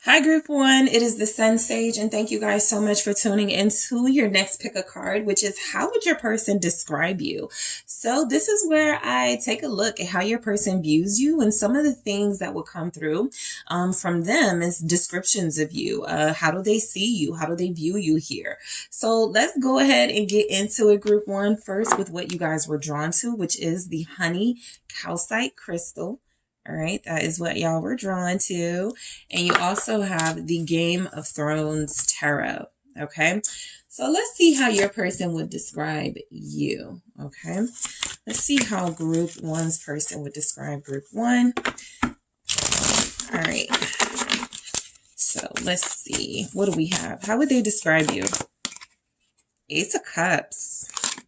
Hi, Group One. It is the SunSage, and thank you guys so much for tuning into your next pick a card, which is how would your person describe you? So, this is where I take a look at how your person views you, and some of the things that will come through from them is descriptions of you. How do they see you? How do they view you here? So, let's go ahead and get into it, Group One, first with what you guys were drawn to, which is the honey calcite crystal. All right, that is what y'all were drawn to. And you also have the Game of Thrones Tarot. Okay, so let's see how your person would describe you. Okay, let's see how Group One's person would describe Group One. All right, so let's see. What do we have? How would they describe you? Ace of Cups.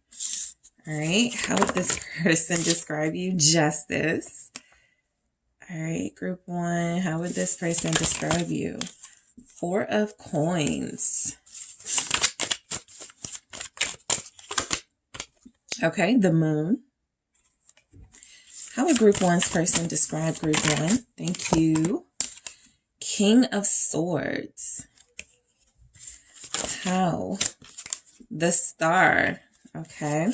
All right, how would this person describe you? Justice. All right, Group One, how would this person describe you? Four of Coins. Okay, the Moon. How would Group One's person describe Group One? Thank you. King of Swords. How? The Star. Okay.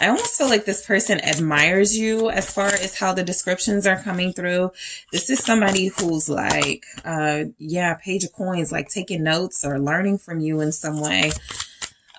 I almost feel like this person admires you as far as how the descriptions are coming through. This is somebody who's like, Page of Coins, like taking notes or learning from you in some way.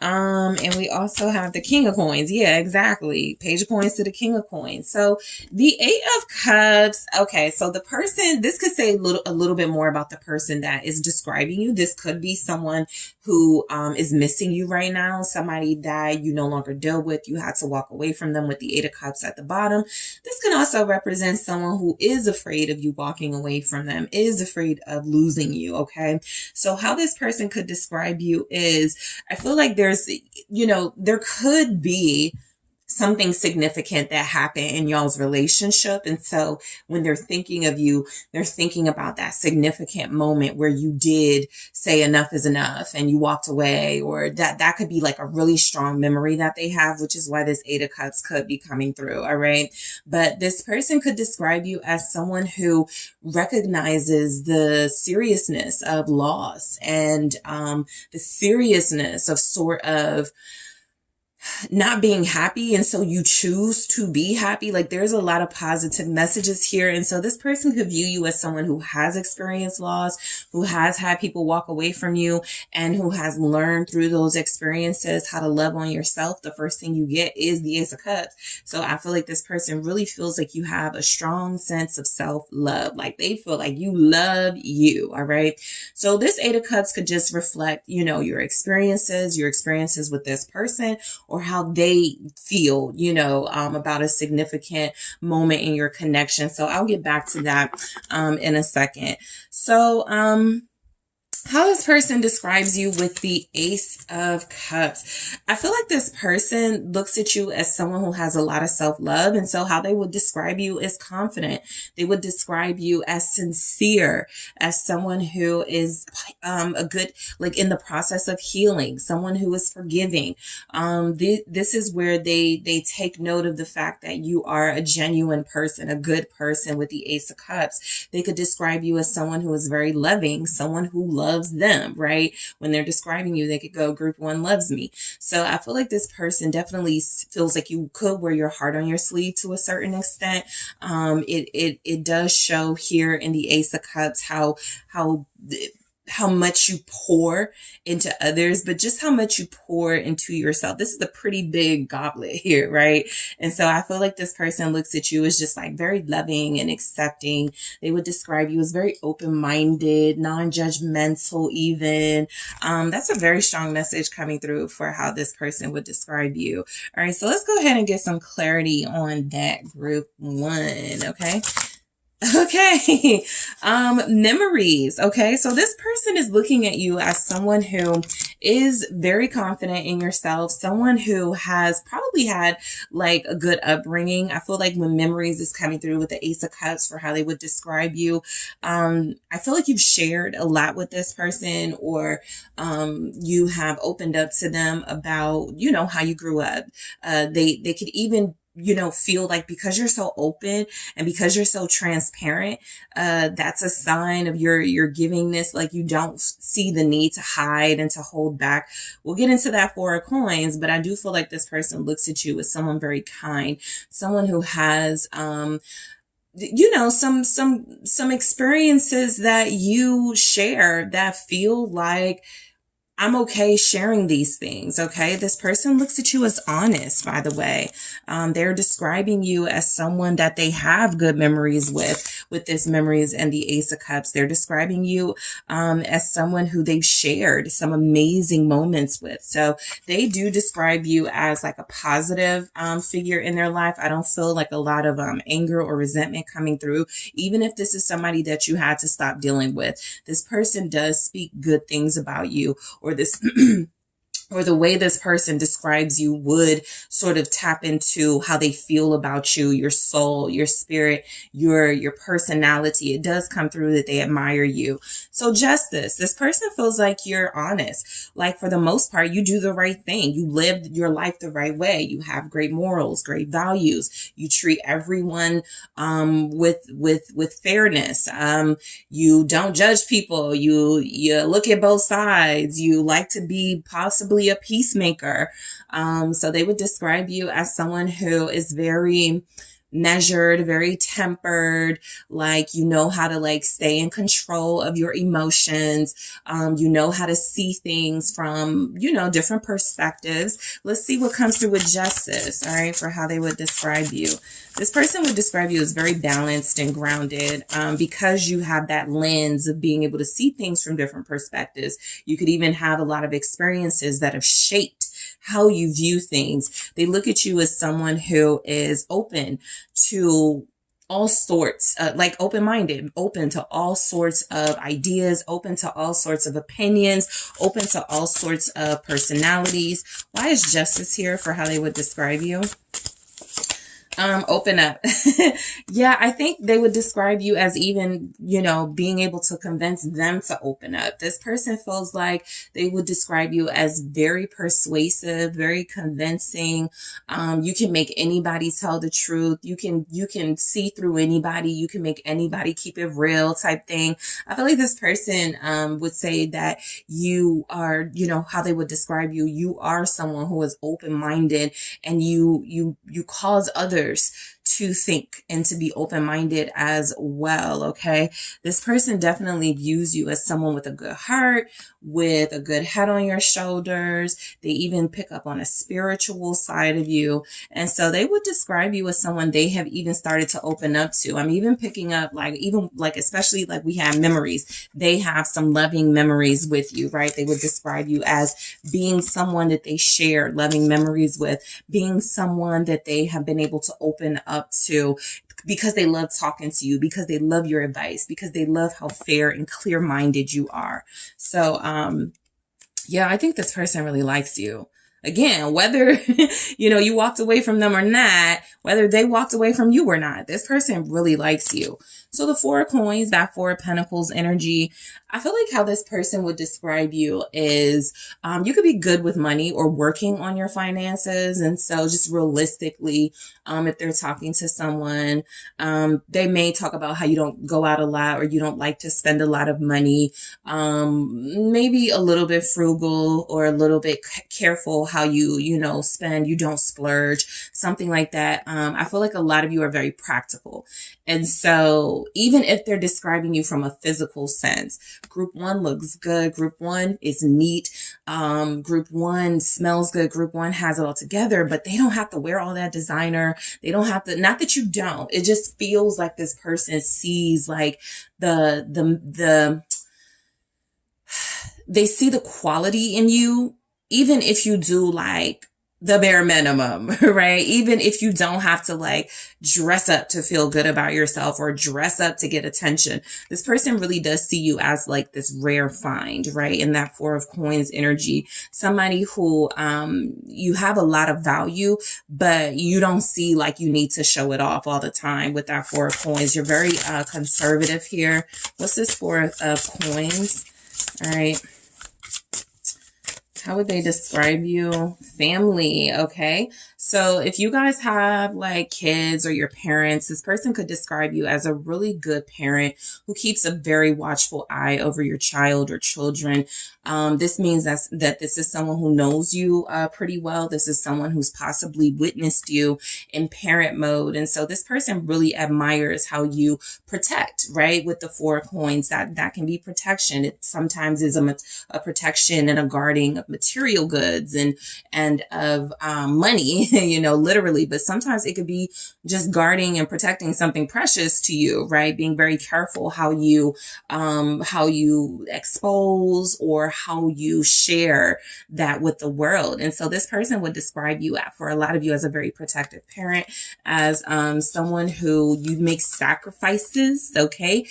And we also have the King of Coins. Yeah, exactly. Page of Coins to the King of Coins. So the Eight of Cups. Okay, so the person, this could say a little bit more about the person that is describing you. This could be someone who is missing you right now. Somebody that you no longer deal with. You had to walk away from them with the Eight of Cups at the bottom. This can also represent someone who is afraid of you walking away from them, is afraid of losing you. Okay, so how this person could describe you is, I feel like there could be something significant that happened in y'all's relationship. And so when they're thinking of you, they're thinking about that significant moment where you did say enough is enough and you walked away, or that could be like a really strong memory that they have, which is why this Eight of Cups could be coming through. All right. But this person could describe you as someone who recognizes the seriousness of loss and the seriousness of sort of not being happy, and so you choose to be happy. Like, there's a lot of positive messages here, and so this person could view you as someone who has experienced loss, who has had people walk away from you, and who has learned through those experiences how to love on yourself. The first thing you get is the Ace of Cups. So I feel like this person really feels like you have a strong sense of self-love. Like, they feel like you love you. All right, so this Eight of Cups could just reflect, your experiences with this person, or how they feel, about a significant moment in your connection. So I'll get back to that in a second. So how this person describes you with the Ace of Cups. I feel like this person looks at you as someone who has a lot of self-love. And so how they would describe you is confident. They would describe you as sincere, as someone who is a good, like in the process of healing, someone who is forgiving. This is where they take note of the fact that you are a genuine person, a good person with the Ace of Cups. They could describe you as someone who is very loving, someone who loves them, right? When they're describing you, they could go, Group One loves me. So I feel like this person definitely feels like you could wear your heart on your sleeve to a certain extent. It does show here in the Ace of Cups how much you pour into others, but just how much you pour into yourself. This is a pretty big goblet here, right? And so I feel like this person looks at you as just like very loving and accepting. They would describe you as very open-minded, non-judgmental even. That's a very strong message coming through for how this person would describe you. All right, so let's go ahead and get some clarity on that, Group One, okay? Okay. Memories. Okay. So this person is looking at you as someone who is very confident in yourself, someone who has probably had like a good upbringing. I feel like when memories is coming through with the Ace of Cups for how they would describe you, I feel like you've shared a lot with this person, or you have opened up to them about, how you grew up. They could even feel like because you're so open and because you're so transparent, that's a sign of your givingness. Like you don't see the need to hide and to hold back. We'll get into that Four of Coins, but I do feel like this person looks at you as someone very kind, someone who has, some experiences that you share that feel like I'm okay sharing these things. Okay. This person looks at you as honest, by the way. They're describing you as someone that they have good memories with this memories and the Ace of Cups. They're describing you, as someone who they've shared some amazing moments with. So they do describe you as like a positive, figure in their life. I don't feel like a lot of, anger or resentment coming through. Even if this is somebody that you had to stop dealing with, this person does speak good things about you, or this or the way this person describes you would sort of tap into how they feel about you, your soul, your spirit, your personality. It does come through that they admire you. So Justice, this person feels like you're honest. Like for the most part, you do the right thing. You live your life the right way. You have great morals, great values. You treat everyone with fairness. You don't judge people. You look at both sides. You like to be possibly a peacemaker. So they would describe you as someone who is very measured, very tempered, like you know how to like stay in control of your emotions. You know how to see things from, different perspectives. Let's see what comes through with Justice, all right, for how they would describe you. This person would describe you as very balanced and grounded, because you have that lens of being able to see things from different perspectives. You could even have a lot of experiences that have shaped how you view things. They look at you as someone who is open to all sorts, like open-minded, open to all sorts of ideas, open to all sorts of opinions, open to all sorts of personalities. Why is Justice here for how they would describe you? Open up. Yeah, I think they would describe you as even, being able to convince them to open up. This person feels like they would describe you as very persuasive, very convincing. You can make anybody tell the truth. You can see through anybody. You can make anybody keep it real type thing. I feel like this person, would say that you are, how they would describe you. You are someone who is open-minded, and you cause others to think and to be open-minded as well. Okay. This person definitely views you as someone with a good heart, with a good head on your shoulders. They even pick up on a spiritual side of you. And so they would describe you as someone they have even started to open up to. I'm even picking up especially like we have memories. They have some loving memories with you, right? They would describe you as being someone that they share loving memories with, being someone that they have been able to open up to because they love talking to you, because they love your advice, because they love how fair and clear-minded you are. So, yeah, I think this person really likes you. Again, whether, you walked away from them or not, whether they walked away from you or not, this person really likes you. So the Four of Coins, that Four of Pentacles energy, I feel like how this person would describe you is, you could be good with money or working on your finances. And so just realistically, if they're talking to someone, they may talk about how you don't go out a lot or you don't like to spend a lot of money, maybe a little bit frugal or a little bit careful how you spend, you don't splurge, something like that. I feel like a lot of you are very practical. And so even if they're describing you from a physical sense, group one looks good. Group one is neat. Group one smells good. Group one has it all together, but they don't have to wear all that designer. They don't have to, not that you don't, it just feels like this person sees like they see the quality in you, even if you do like the bare minimum, right? Even if you don't have to like dress up to feel good about yourself or dress up to get attention, this person really does see you as like this rare find, right? In that Four of Coins energy, somebody who, you have a lot of value, but you don't see like you need to show it off all the time with that Four of Coins. You're very, conservative here. What's this Four of Coins? All right. How would they describe you? Family. Okay. So if you guys have like kids or your parents, this person could describe you as a really good parent who keeps a very watchful eye over your child or children. This means that this is someone who knows you pretty well. This is someone who's possibly witnessed you in parent mode. And so this person really admires how you protect, right? With the 4 coins, that can be protection. It sometimes is a protection and a guarding of material goods and of money, you know, literally. But sometimes it could be just guarding and protecting something precious to you, right? Being very careful how you expose or how you share that with the world. And so this person would describe you for a lot of you as a very protective parent, as someone who you make sacrifices, okay?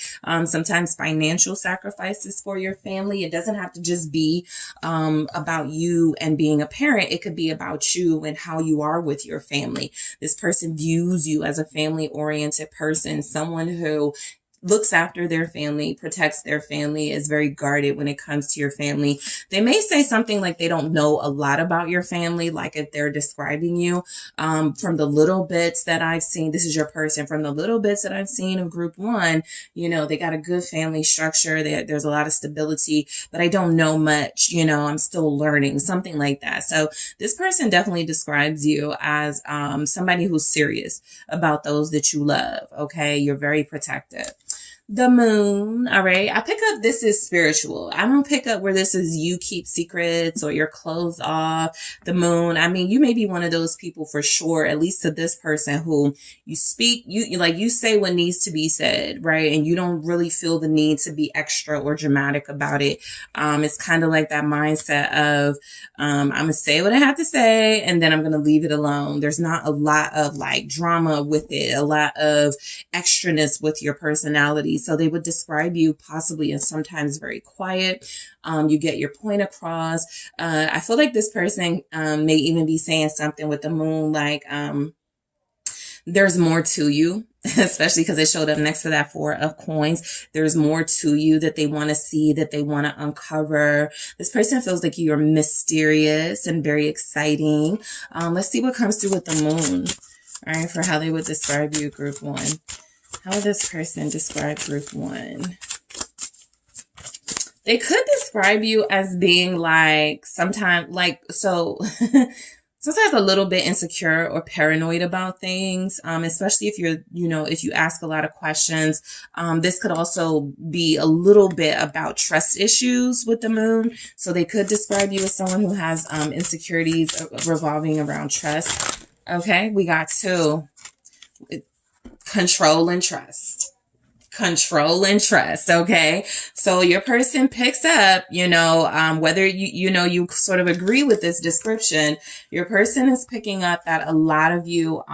Sometimes financial sacrifices for your family. It doesn't have to just be about you and being a parent. It could be about you and how you are with your family. This person views you as a family-oriented person, someone who looks after their family, protects their family, is very guarded when it comes to your family. They may say something like they don't know a lot about your family, like if they're describing you. From the little bits that I've seen, this is your person, from the little bits that I've seen of group 1, you know, they got a good family structure. There's a lot of stability, but I don't know much, you know, I'm still learning, something like that. So this person definitely describes you as somebody who's serious about those that you love, okay? You're very protective. The moon, all right. I pick up this is spiritual. I don't pick up where this is you keep secrets or you're closed off. The moon, I mean, you may be one of those people for sure, at least to this person, who you speak, you say what needs to be said, right? And you don't really feel the need to be extra or dramatic about it. It's kind of like that mindset of, I'm going to say what I have to say and then I'm going to leave it alone. There's not a lot of like drama with it, a lot of extraness with your personality. So they would describe you possibly as sometimes very quiet. You get your point across. I feel like this person may even be saying something with the moon, like there's more to you, especially because it showed up next to that 4 of coins. There's more to you that they want to see, that they want to uncover. This person feels like you're mysterious and very exciting. Let's see what comes through with the moon. All right, for how they would describe you, group 1. How would this person describe group 1? They could describe you as being like sometimes sometimes a little bit insecure or paranoid about things, especially if if you ask a lot of questions. This could also be a little bit about trust issues with the moon. So they could describe you as someone who has insecurities revolving around trust. Okay, we got 2. Control and trust. Control and trust. Okay. So your person picks up, whether you sort of agree with this description, your person is picking up that a lot of you,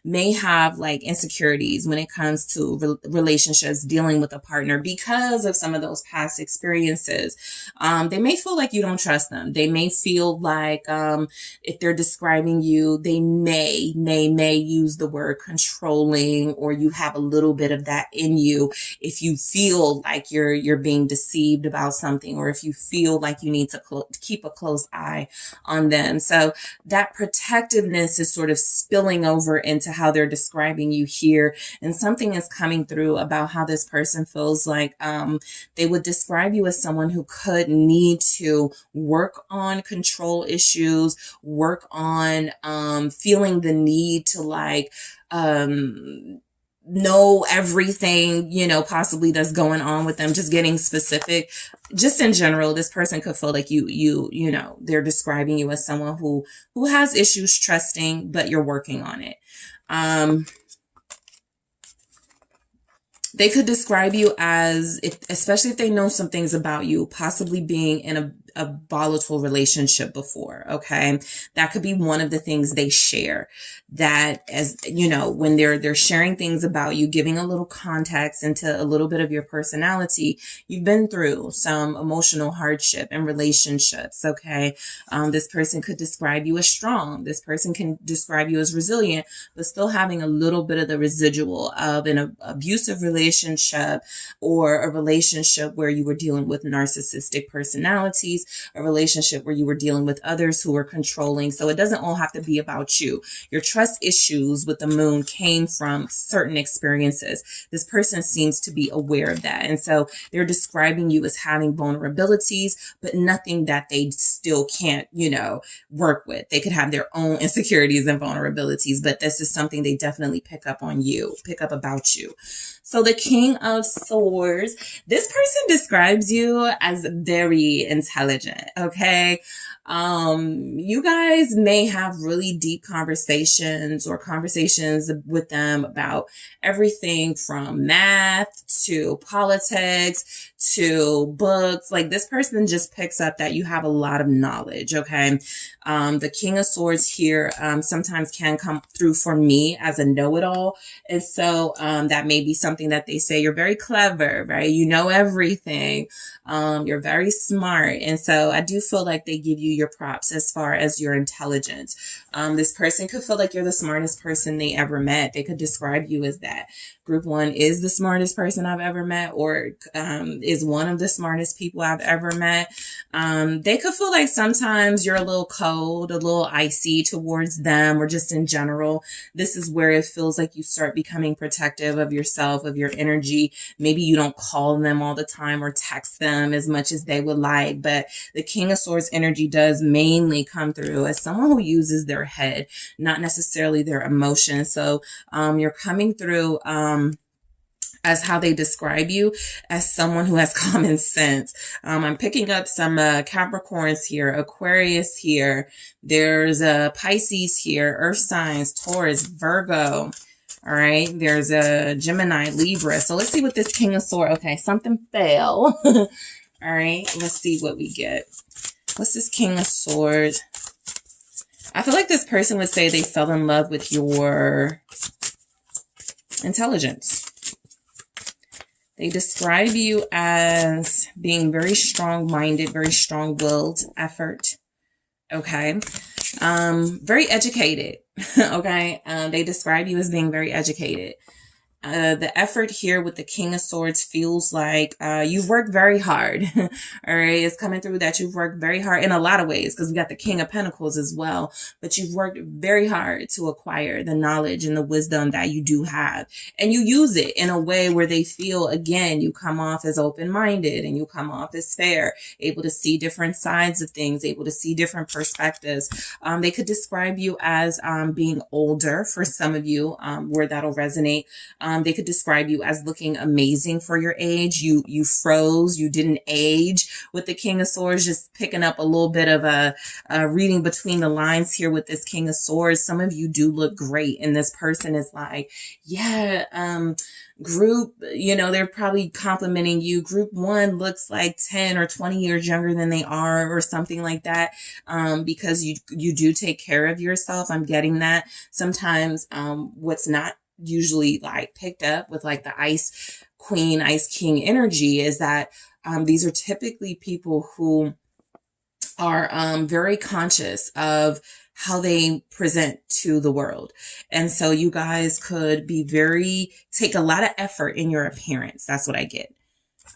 may have like insecurities when it comes to relationships, dealing with a partner because of some of those past experiences. They may feel like you don't trust them. They may feel like, if they're describing you, they may use the word controlling, or you have a little bit of that in you. If you feel like you're being deceived about something, or if you feel like you need to keep a close eye on them. So that protectiveness is sort of spilling over into how they're describing you here. And something is coming through about how this person feels like they would describe you as someone who could need to work on control issues, work on feeling the need to know everything, possibly that's going on with them, just getting specific. Just in general, this person could feel like they're describing you as someone who has issues trusting, but you're working on it. They could describe you as, especially if they know some things about you, possibly being in a volatile relationship before. Okay. That could be one of the things they share, that as when they're sharing things about you, giving a little context into a little bit of your personality, you've been through some emotional hardship in relationships. Okay. This person could describe you as strong. This person can describe you as resilient, but still having a little bit of the residual of an abusive relationship, or a relationship where you were dealing with narcissistic personalities, place, a relationship where you were dealing with others who were controlling. So it doesn't all have to be about you. Your trust issues with the moon came from certain experiences. This person seems to be aware of that. And so they're describing you as having vulnerabilities, but nothing that they still can't, work with. They could have their own insecurities and vulnerabilities, but this is something they definitely pick up about you. So the King of Swords, this person describes you as very intelligent, okay? You guys may have really deep conversations or conversations with them about everything from math to politics to books. Like, this person just picks up that you have a lot of knowledge, okay? The King of Swords here sometimes can come through for me as a know-it-all. And so that may be something that they say, you're very clever, right? You know everything. You're very smart. And so I do feel like they give you your props as far as your intelligence. This person could feel like you're the smartest person they ever met. They could describe you as that. Group 1 is the smartest person I've ever met, or is one of the smartest people I've ever met. They could feel like sometimes you're a little cold, a little icy towards them, or just in general. This is where it feels like you start becoming protective of yourself, of your energy. Maybe you don't call them all the time or text them as much as they would like, but the King of Swords energy does mainly come through as someone who uses their head, not necessarily their emotions. So you're coming through as how they describe you, as someone who has common sense. I'm picking up some Capricorns here, Aquarius here. There's a Pisces here, Earth signs, Taurus, Virgo. All right, there's a Gemini, Libra. So let's see what this King of Swords, okay, something fell. All right, let's see what we get. What's this King of Swords? I feel like this person would say they fell in love with your intelligence. They describe you as being very strong-minded, very strong-willed, effort. Okay. Very educated. Okay. They describe you as being very educated. The effort here with the King of Swords feels like you've worked very hard. All right. It's coming through that you've worked very hard in a lot of ways, because we got the King of Pentacles as well. But you've worked very hard to acquire the knowledge and the wisdom that you do have. And you use it in a way where they feel, again, you come off as open-minded and you come off as fair, able to see different sides of things, able to see different perspectives. They could describe you as being older for some of you, where that'll resonate. They could describe you as looking amazing for your age. You froze. You didn't age with the King of Swords. Just picking up a little bit of a reading between the lines here with this King of Swords. Some of you do look great, and this person is like, yeah, group, they're probably complimenting you. Group 1 looks like 10 or 20 years younger than they are, or something like that, because you do take care of yourself. I'm getting that. Sometimes what's not usually like picked up with like the Ice Queen, Ice King energy is that these are typically people who are very conscious of how they present to the world. And so you guys could be take a lot of effort in your appearance. That's what I get.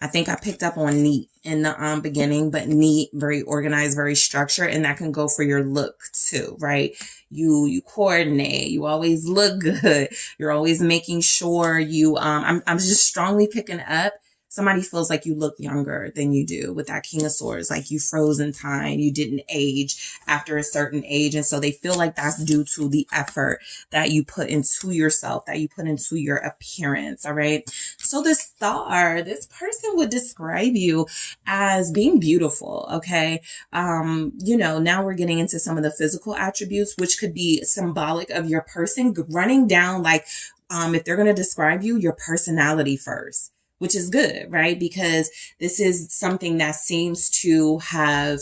I think I picked up on neat in the beginning, but neat, very organized, very structured, and that can go for your look too, right? You coordinate, you always look good. You're always making sure I'm just strongly picking up. Somebody feels like you look younger than you do with that King of Swords, like you froze in time, you didn't age after a certain age. And so they feel like that's due to the effort that you put into yourself, that you put into your appearance. All right. So the Star, this person would describe you as being beautiful. Okay. Now we're getting into some of the physical attributes, which could be symbolic of your person running down, like, if they're going to describe you, your personality first, which is good, right? Because this is something that seems to have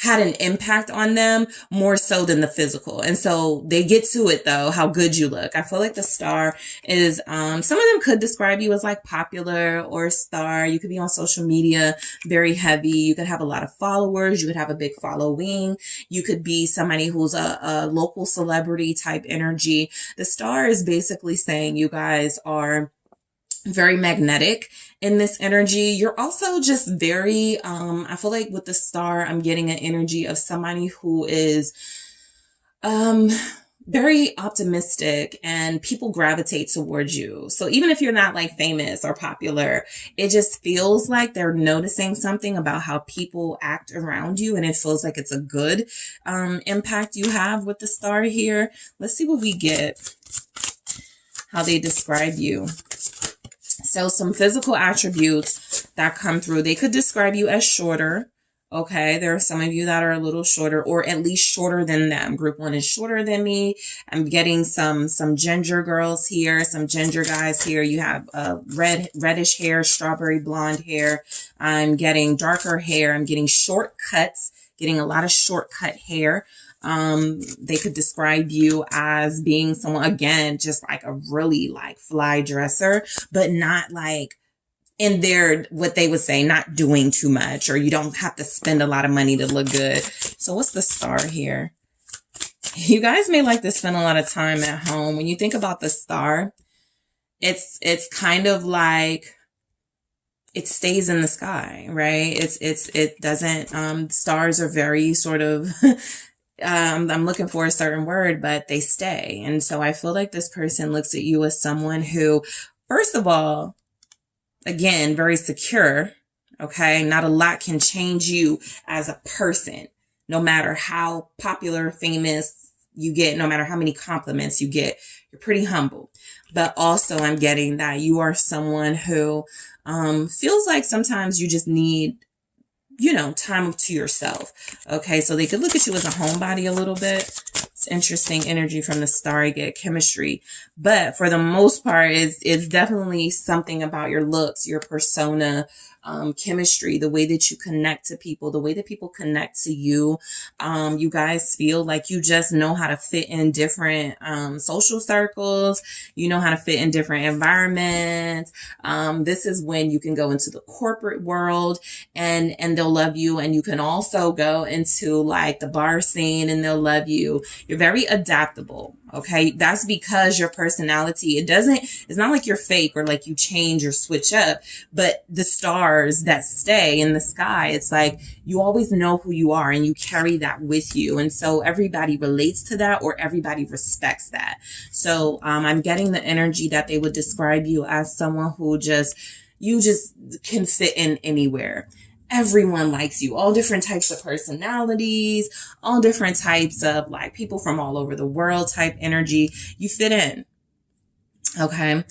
had an impact on them more so than the physical. And so they get to it though, how good you look. I feel like the Star is, some of them could describe you as like popular or a star. You could be on social media, very heavy. You could have a lot of followers. You could have a big following. You could be somebody who's a local celebrity type energy. The Star is basically saying you guys are very magnetic in this energy. You're also just very, I feel like with the star, I'm getting an energy of somebody who is, um, very optimistic and people gravitate towards you. So even if you're not like famous or popular, it just feels like they're noticing something about how people act around you. And it feels like it's a good, impact you have with the star here. Let's see what we get, how they describe you. So some physical attributes that come through, they could describe you as shorter. Okay, there are some of you that are a little shorter, or at least shorter than them. Group 1 is shorter than me. I'm getting some ginger girls here, some ginger guys here. You have reddish hair, strawberry blonde hair. I'm getting darker hair. I'm getting short cuts, getting a lot of shortcut hair. They could describe you as being someone, again, just like a really like fly dresser, but not like in their, what they would say, not doing too much, or you don't have to spend a lot of money to look good. So what's the star here? You guys may like to spend a lot of time at home. When you think about the star, it's kind of like, it stays in the sky, right? It doesn't, stars are very sort of, I'm looking for a certain word, but they stay. And so I feel like this person looks at you as someone who, first of all, again, very secure. Okay. Not a lot can change you as a person, no matter how popular, famous you get, no matter how many compliments you get. You're pretty humble. But also I'm getting that you are someone who, feels like sometimes you just need, time to yourself. Okay, so they could look at you as a homebody a little bit. It's interesting energy from the star. You get chemistry. But for the most part, it's definitely something about your looks, your persona, chemistry, the way that you connect to people, the way that people connect to you. You guys feel like you just know how to fit in different social circles. You know how to fit in different environments. This is when you can go into the corporate world and they'll love you. And you can also go into like the bar scene and they'll love you. You're very adaptable. Okay. That's because your personality, it's not like you're fake or like you change or switch up, but the stars that stay in the sky, it's like you always know who you are and you carry that with you. And so everybody relates to that, or everybody respects that. So, I'm getting the energy that they would describe you as someone who you just can fit in anywhere. Everyone likes you, all different types of personalities, all different types of like people from all over the world type energy. You fit in. Okay.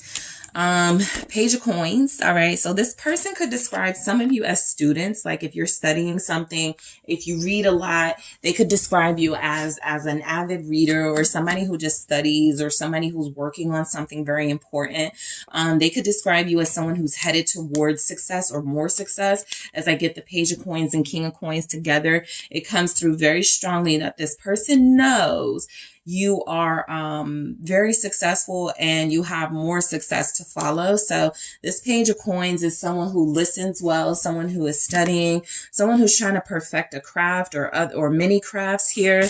Page of coins. All right. So this person could describe some of you as students. Like if you're studying something, if you read a lot, they could describe you as an avid reader, or somebody who just studies, or somebody who's working on something very important. They could describe you as someone who's headed towards success or more success. As I get the page of coins and king of coins together, it comes through very strongly that this person knows you are very successful and you have more success to follow. So this page of coins is someone who listens well, someone who is studying, someone who's trying to perfect a craft or many crafts here.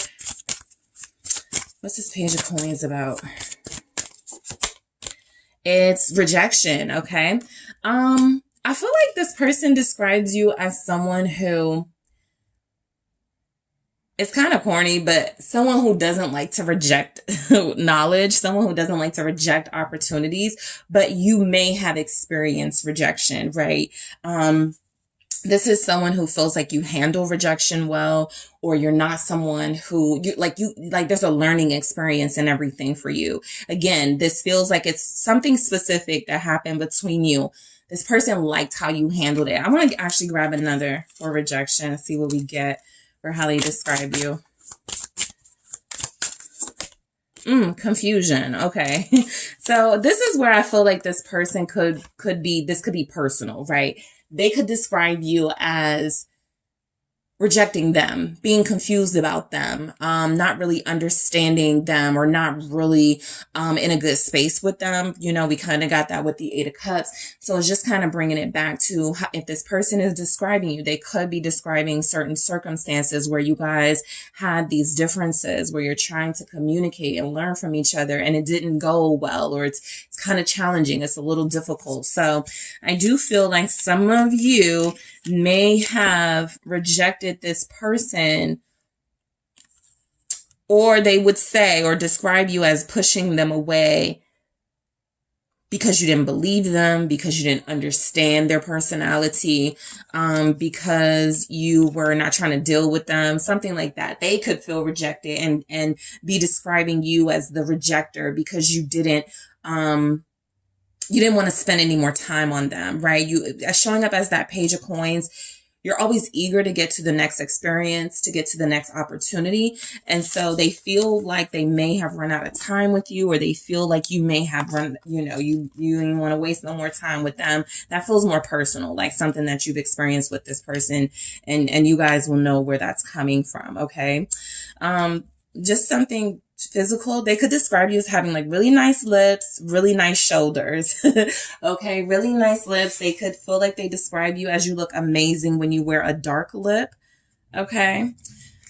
What's this page of coins about? It's rejection. Okay. I feel like this person describes you as someone who, it's kind of corny, but someone who doesn't like to reject knowledge, someone who doesn't like to reject opportunities, but you may have experienced rejection, right? This is someone who feels like you handle rejection well, or you're not someone who there's a learning experience and everything for you. Again, this feels like it's something specific that happened between you. This person liked how you handled it. I want to actually grab another for rejection and see what we get for how they describe you. Confusion. Okay. So this is where I feel like this person could be personal, right? They could describe you as rejecting them, being confused about them, not really understanding them, or not really in a good space with them. We kind of got that with the 8 of Cups. So it's just kind of bringing it back to how, if this person is describing you, they could be describing certain circumstances where you guys had these differences, where you're trying to communicate and learn from each other and it didn't go well, or it's kind of challenging. It's a little difficult. So I do feel like some of you may have rejected this person, or they would say or describe you as pushing them away because you didn't believe them, because you didn't understand their personality, because you were not trying to deal with them, something like that. They could feel rejected and be describing you as the rejecter because you didn't want to spend any more time on them, right? You showing up as that Page of Coins. You're always eager to get to the next experience, to get to the next opportunity. And so they feel like they may have run out of time with you, or they feel like you may have run, you didn't want to waste no more time with them. That feels more personal, like something that you've experienced with this person, and you guys will know where that's coming from. Okay. Just something physical. They could describe you as having like really nice lips, really nice shoulders. Okay, really nice lips. They could feel like they describe you as you look amazing when you wear a dark lip. Okay,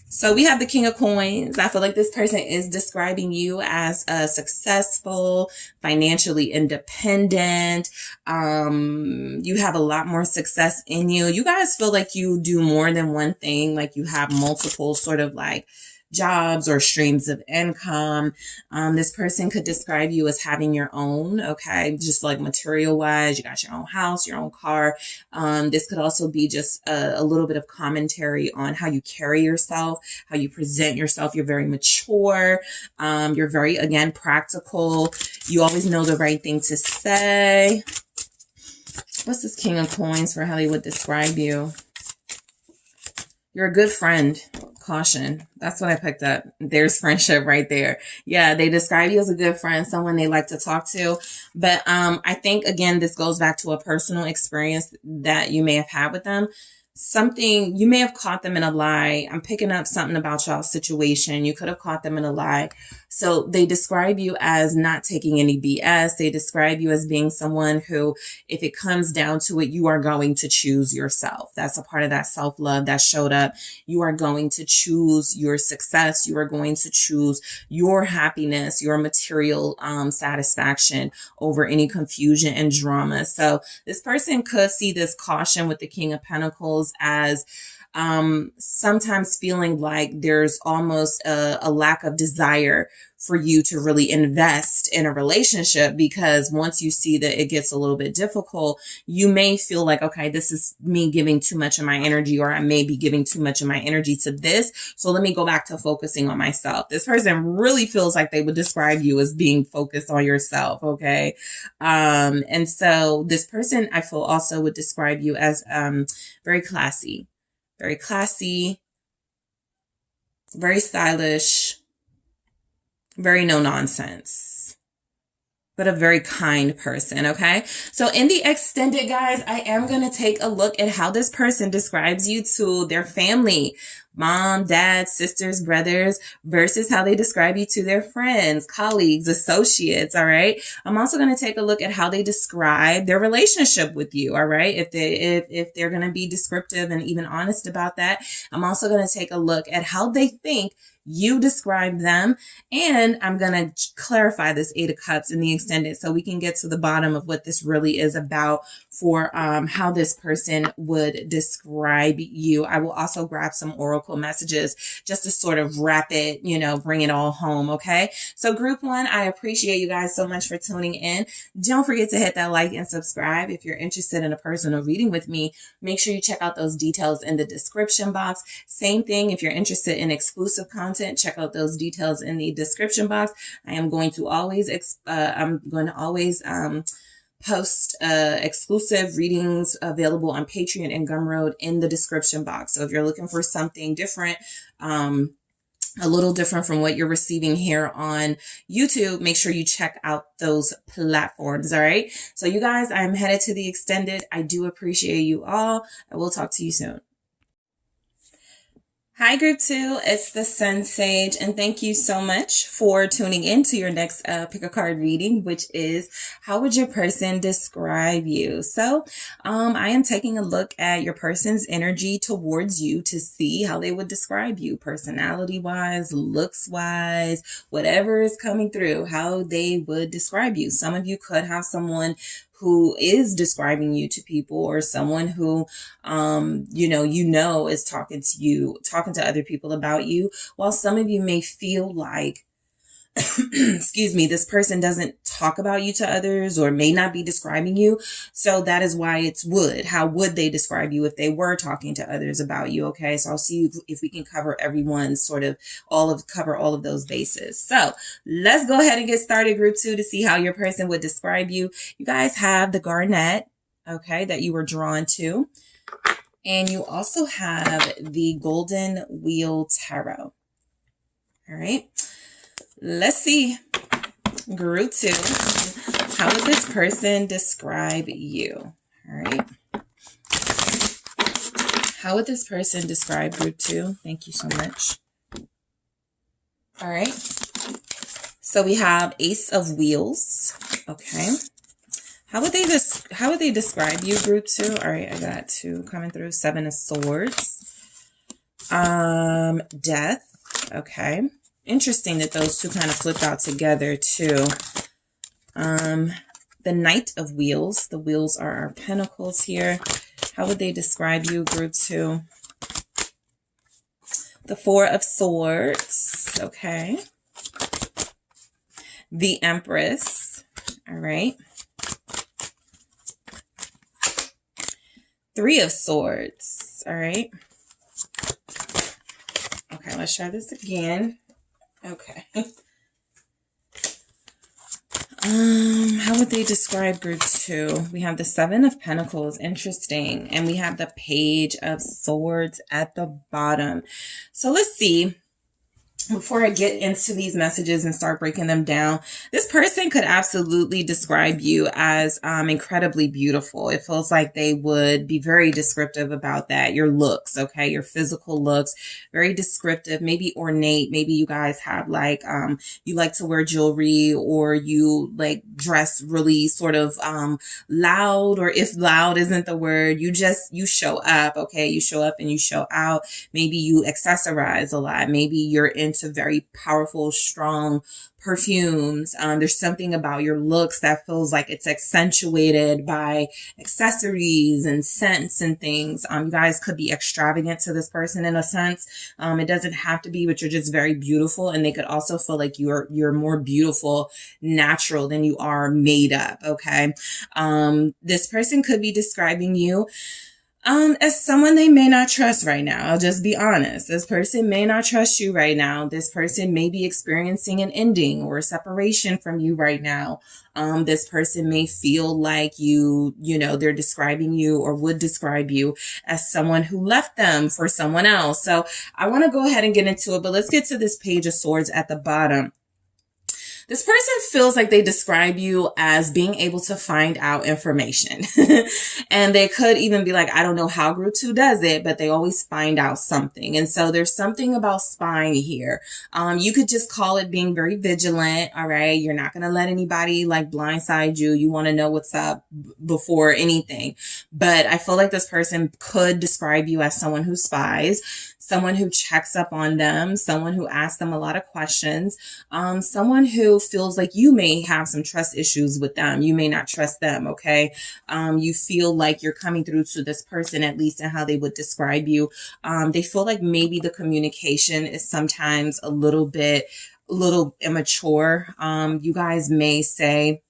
so we have the King of Coins. I feel like this person is describing you as a successful, financially independent. You have a lot more success in you. You guys feel like you do more than one thing, like you have multiple sort of like jobs or streams of income. This person could describe you as having your own, okay, just like material wise, you got your own house, your own car. This could also be just a little bit of commentary on how you carry yourself, how you present yourself. You're very mature. You're very, again, practical. You always know the right thing to say. What's this King of Coins for how they would describe you? You're a good friend. Caution. That's what I picked up. There's friendship right there. Yeah, they describe you as a good friend, someone they like to talk to. But I think, again, this goes back to a personal experience that you may have had with them. Something, you may have caught them in a lie. I'm picking up something about y'all's situation. You could have caught them in a lie. So they describe you as not taking any BS. They describe you as being someone who, if it comes down to it, you are going to choose yourself. That's a part of that self-love that showed up. You are going to choose your success. You are going to choose your happiness, your material satisfaction over any confusion and drama. So this person could see this caution with the King of Pentacles as sometimes feeling like there's almost a lack of desire for you to really invest in a relationship, because once you see that it gets a little bit difficult, you may feel like, okay, this is me giving too much of my energy, or I may be giving too much of my energy to this. So let me go back to focusing on myself. This person really feels like they would describe you as being focused on yourself. Okay. And so this person, I feel, also would describe you as very classy, very stylish, very no nonsense, but a very kind person. Okay. So in the extended, guys, I am going to take a look at how this person describes you to their family, mom, dad, sisters, brothers, versus how they describe you to their friends, colleagues, associates. All right. I'm also going to take a look at how they describe their relationship with you. All right. If they're going to be descriptive and even honest about that, I'm also going to take a look at how they think you describe them. And I'm going to clarify this Eight of Cups in the extended so we can get to the bottom of what this really is about for how this person would describe you. I will also grab some oracle messages just to sort of wrap it, bring it all home. Okay. So group one, I appreciate you guys so much for tuning in. Don't forget to hit that like and subscribe. If you're interested in a personal reading with me, make sure you check out those details in the description box. Same thing. If you're interested in exclusive content, check out those details in the description box. I am going to always, post exclusive readings available on Patreon and Gumroad in the description box. So if you're looking for something different, a little different from what you're receiving here on YouTube, make sure you check out those platforms. All right. So you guys, I'm headed to the extended. I do appreciate you all. I will talk to you soon. Hi, Group 2. It's the SunSage, and thank you so much for tuning in to your next pick a card reading, which is how would your person describe you? So, I am taking a look at your person's energy towards you to see how they would describe you, personality-wise, looks-wise, whatever is coming through, how they would describe you. Some of you could have someone who is describing you to people, or someone who, is talking to you, talking to other people about you, while some of you may feel like, excuse me, this person doesn't talk about you to others or may not be describing you. So that is why it's would. How would they describe you if they were talking to others about you? Okay. So I'll see if we can cover everyone's cover all of those bases. So let's go ahead and get started, Group 2, to see how your person would describe you. You guys have the garnet, okay, that you were drawn to. And you also have the Golden Wheel Tarot. All right. Let's see, Group 2, how would this person describe you? All right. How would this person describe Group 2? Thank you so much. All right. So we have Ace of Wheels. Okay. How would they describe you, Group 2? All right, I got 2 coming through. 7 of Swords. Death. Okay. Interesting that those 2 kind of flipped out together too. The Knight of Wheels. The wheels are our pentacles here. How would they describe you, Group 2? The 4 of Swords. Okay. The Empress. All right. 3 of Swords. All right. Okay, let's try this again. Okay. How would they describe Group 2? We have the 7 of Pentacles. Interesting. And we have the Page of Swords at the bottom. So let's see. Before I get into these messages and start breaking them down, this person could absolutely describe you as incredibly beautiful. It feels like they would be very descriptive about that. Your looks, okay? Your physical looks, very descriptive, maybe ornate. Maybe you guys have like, you like to wear jewelry, or you like dress really sort of loud, or if loud isn't the word, you show up, okay? You show up and you show out. Maybe you accessorize a lot. Maybe you're into very powerful, strong perfumes. There's something about your looks that feels like it's accentuated by accessories and scents and things. You guys could be extravagant to this person in a sense. It doesn't have to be, but you're just very beautiful. And they could also feel like you're more beautiful, natural than you are made up. Okay. This person could be describing you as someone they may not trust right now. I'll just be honest. This person may not trust you right now. This person may be experiencing an ending or a separation from you right now. This person may feel like they're describing you, or would describe you as someone who left them for someone else. So I want to go ahead and get into it, but let's get to this Page of Swords at the bottom. This person feels like they describe you as being able to find out information. And they could even be like, I don't know how Group 2 does it, but they always find out something. And so there's something about spying here. You could just call it being very vigilant. All right. You're not going to let anybody like blindside you. You want to know what's up before anything. But I feel like this person could describe you as someone who spies, someone who checks up on them, someone who asks them a lot of questions, someone who feels like you may have some trust issues with them. You may not trust them, okay? You feel like you're coming through to this person, at least in how they would describe you. They feel like maybe the communication is sometimes a little immature. You guys may say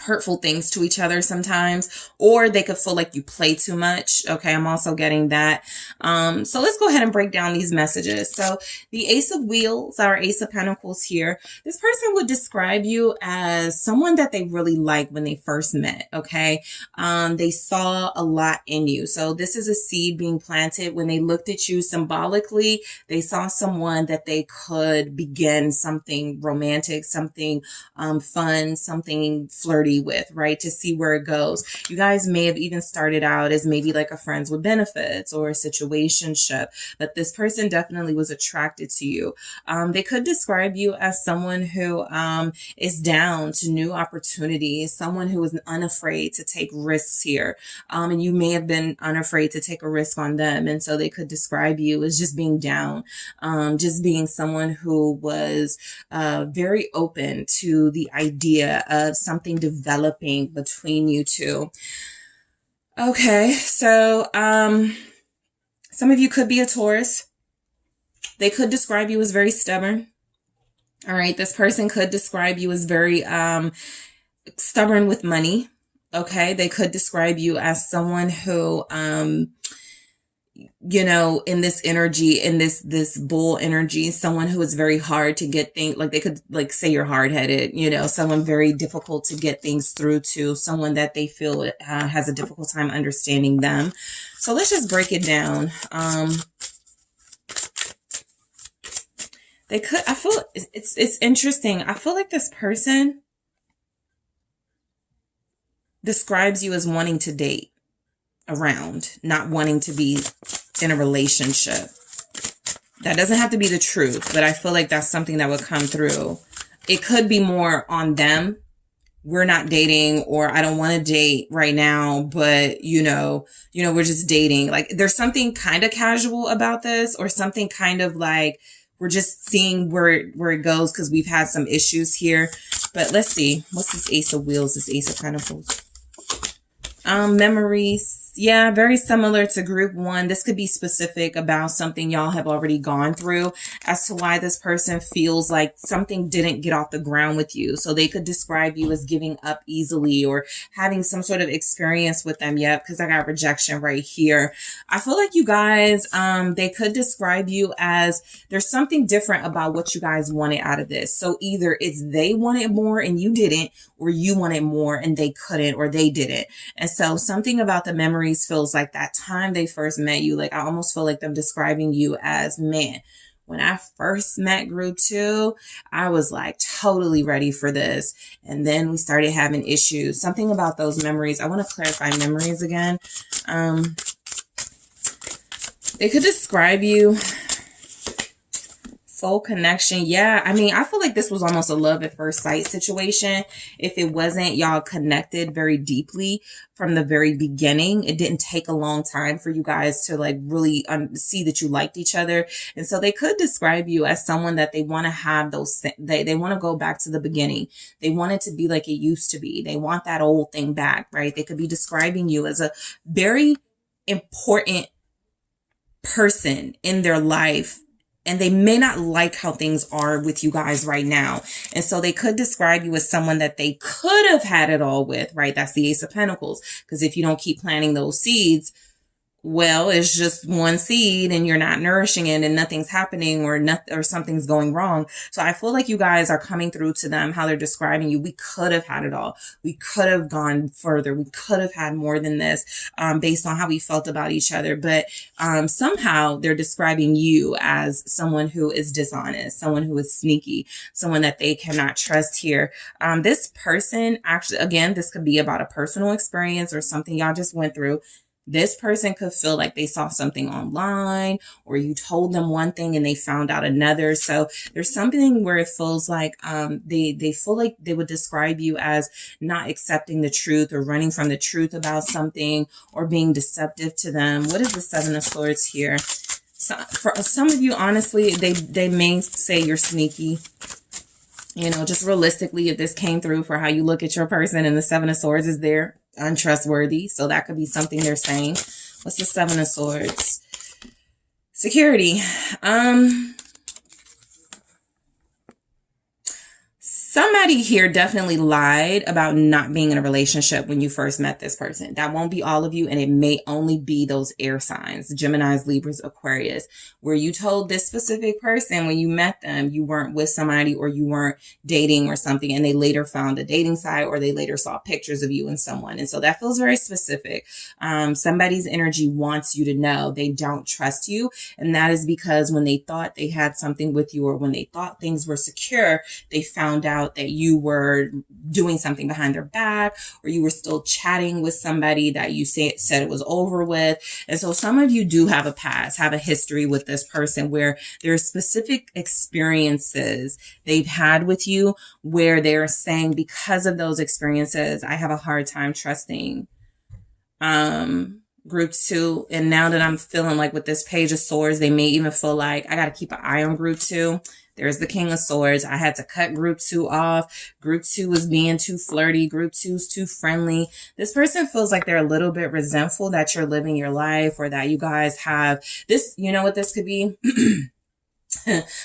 hurtful things to each other sometimes, or they could feel like you play too much. Okay, I'm also getting that. So let's go ahead and break down these messages. So the Ace of Wheels, our Ace of Pentacles here, this person would describe you as someone that they really liked when they first met. Okay, they saw a lot in you. So this is a seed being planted. When they looked at you symbolically, they saw someone that they could begin something romantic, something fun, something flirty flirty with, right? To see where it goes. You guys may have even started out as maybe like a friends with benefits or a situationship, but this person definitely was attracted to you. They could describe you as someone who is down to new opportunities, someone who is unafraid to take risks here. And you may have been unafraid to take a risk on them. And so they could describe you as just being down, just being someone who was very open to the idea of something developing between you two. Okay, so some of you could be a Taurus. They could describe you as very stubborn. All right, this person could describe you as very stubborn with money. Okay, they could describe you as someone who, you know, in this energy, in this bull energy, someone who is very hard to get things, like they could like say you're hard-headed, you know, someone very difficult to get things through to, someone that they feel has a difficult time understanding them. So let's just break it down. They could, I feel it's interesting. I feel like this person describes you as wanting to date around, not wanting to be in a relationship. That doesn't have to be the truth, but I feel like that's something that would come through. It could be more on them. We're not dating, or I don't want to date right now, but you know, we're just dating. Like there's something kind of casual about this, or something kind of like we're just seeing where it goes because we've had some issues here. But let's see. What's this Ace of Wheels, this Ace of Pentacles? Memories. Yeah, very similar to group one. This could be specific about something y'all have already gone through as to why this person feels like something didn't get off the ground with you. So they could describe you as giving up easily or having some sort of experience with them. Yep, because I got rejection right here. I feel like you guys, they could describe you as there's something different about what you guys wanted out of this. So either it's they wanted more and you didn't, or you wanted more and they couldn't, or they didn't. And so something about the memories feels like that time they first met you. Like I almost feel like them describing you as, man, when I first met group two, I was like totally ready for this. And then we started having issues. Something about those memories. I want to clarify memories again. They could describe you soul connection. Yeah, I mean, I feel like this was almost a love at first sight situation. If it wasn't y'all connected very deeply from the very beginning, it didn't take a long time for you guys to like really see that you liked each other. And so they could describe you as someone that they want to have those, they want to go back to the beginning. They want it to be like it used to be. They want that old thing back, right? They could be describing you as a very important person in their life, and they may not like how things are with you guys right now. And so they could describe you as someone that they could have had it all with, right? That's the Ace of Pentacles. Because if you don't keep planting those seeds, well, it's just one seed and you're not nourishing it and nothing's happening, or something's going wrong. So I feel like you guys are coming through to them, how they're describing you. We could have had it all. We could have gone further. We could have had more than this, based on how we felt about each other. But somehow they're describing you as someone who is dishonest, someone who is sneaky, someone that they cannot trust here. This person, actually, again, this could be about a personal experience or something y'all just went through. This person could feel like they saw something online, or you told them one thing and they found out another. So there's something where it feels like they feel like they would describe you as not accepting the truth or running from the truth about something, or being deceptive to them. What is the Seven of Swords here? So for some of you, honestly, they may say you're sneaky. You know, just realistically, if this came through for how you look at your person and the Seven of Swords is there, untrustworthy. So that could be something they're saying. What's the Seven of Swords? Security. Somebody here definitely lied about not being in a relationship when you first met this person. That won't be all of you, and it may only be those air signs, Geminis, Libras, Aquarius, where you told this specific person when you met them you weren't with somebody, or you weren't dating or something, and they later found a dating site, or they later saw pictures of you and someone. And so that feels very specific. Somebody's energy wants you to know they don't trust you, and that is because when they thought they had something with you, or when they thought things were secure, they found out out that you were doing something behind their back, or you were still chatting with somebody that you said it was over with. And so some of you do have a past, have a history with this person where there are specific experiences they've had with you where they're saying, because of those experiences, I have a hard time trusting group 2. And now that I'm feeling like with this Page of Swords, they may even feel like I got to keep an eye on group 2. There's the King of Swords. I had to cut group 2 off. Group 2 was being too flirty. Group 2 is too friendly. This person feels like they're a little bit resentful that you're living your life, or that you guys have this. You know what this could be?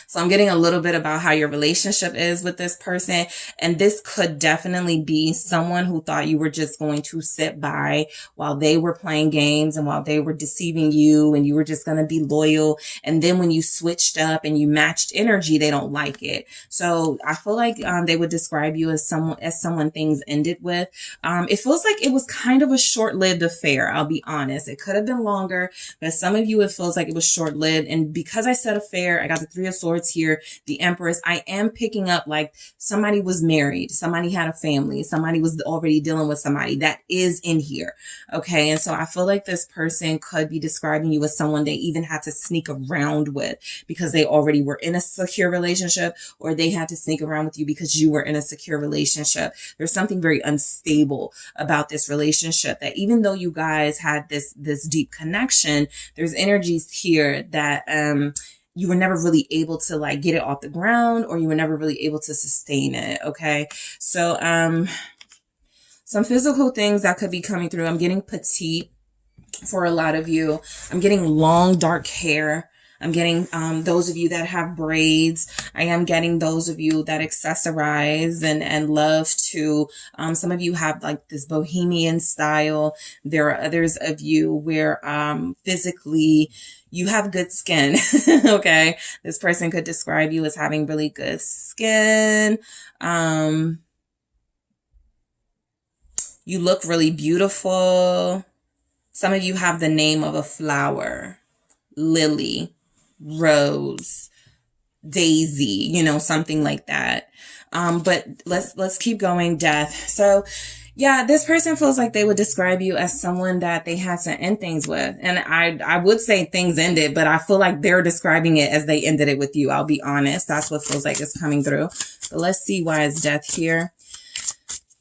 So I'm getting a little bit about how your relationship is with this person. And this could definitely be someone who thought you were just going to sit by while they were playing games and while they were deceiving you, and you were just going to be loyal. And then when you switched up and you matched energy, they don't like it. So I feel like they would describe you as someone things ended with. It feels like it was kind of a short-lived affair. I'll be honest. It could have been longer, but some of you, it feels like it was short-lived. And because I said affair, I got the Three of Swords here, the Empress. I am picking up like somebody was married, somebody had a family, somebody was already dealing with somebody. That is in here. Okay. And so I feel like this person could be describing you as someone they even had to sneak around with because they already were in a secure relationship, or they had to sneak around with you because you were in a secure relationship. There's something very unstable about this relationship, that even though you guys had this deep connection, there's energies here that, you were never really able to like get it off the ground, or you were never really able to sustain it. Okay. So, some physical things that could be coming through. I'm getting petite for a lot of you. I'm getting long, dark hair. I'm getting, those of you that have braids. I am getting those of you that accessorize and love to, some of you have like this bohemian style. There are others of you where, physically, you have good skin. Okay. This person could describe you as having really good skin. You look really beautiful. Some of you have the name of a flower: lily, rose, daisy, you know, something like that. But let's keep going. Death. So yeah, this person feels like they would describe you as someone that they had to end things with. And I would say things ended, but I feel like they're describing it as they ended it with you. I'll be honest. That's what feels like it's coming through. But let's see why it's death here.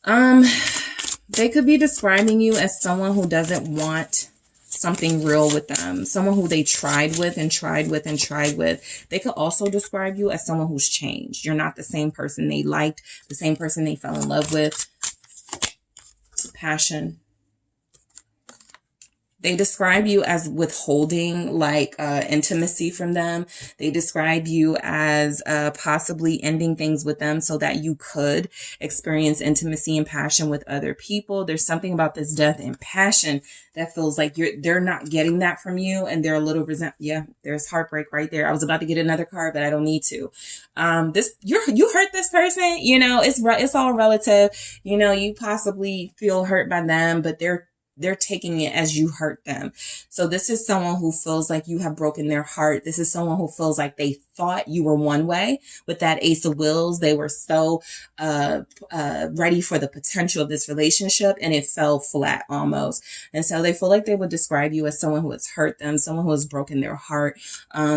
They could be describing you as someone who doesn't want something real with them. Someone who they tried with and tried with and tried with. They could also describe you as someone who's changed. You're not the same person they liked, the same person they fell in love with. Passion. They describe you as withholding like intimacy from them. They describe you as possibly ending things with them so that you could experience intimacy and passion with other people. There's something about this death and passion that feels like they're not getting that from you, and they're a little Yeah, there's heartbreak right there. I was about to get another card, but I don't need to. You hurt this person. You know, it's all relative. You know, you possibly feel hurt by them, but they're taking it as you hurt them. So this is someone who feels like you have broken their heart. This is someone who feels like they thought you were one way with that Ace of Wheels. They were so ready for the potential of this relationship, and it fell flat almost. And so they feel like they would describe you as someone who has hurt them, someone who has broken their heart,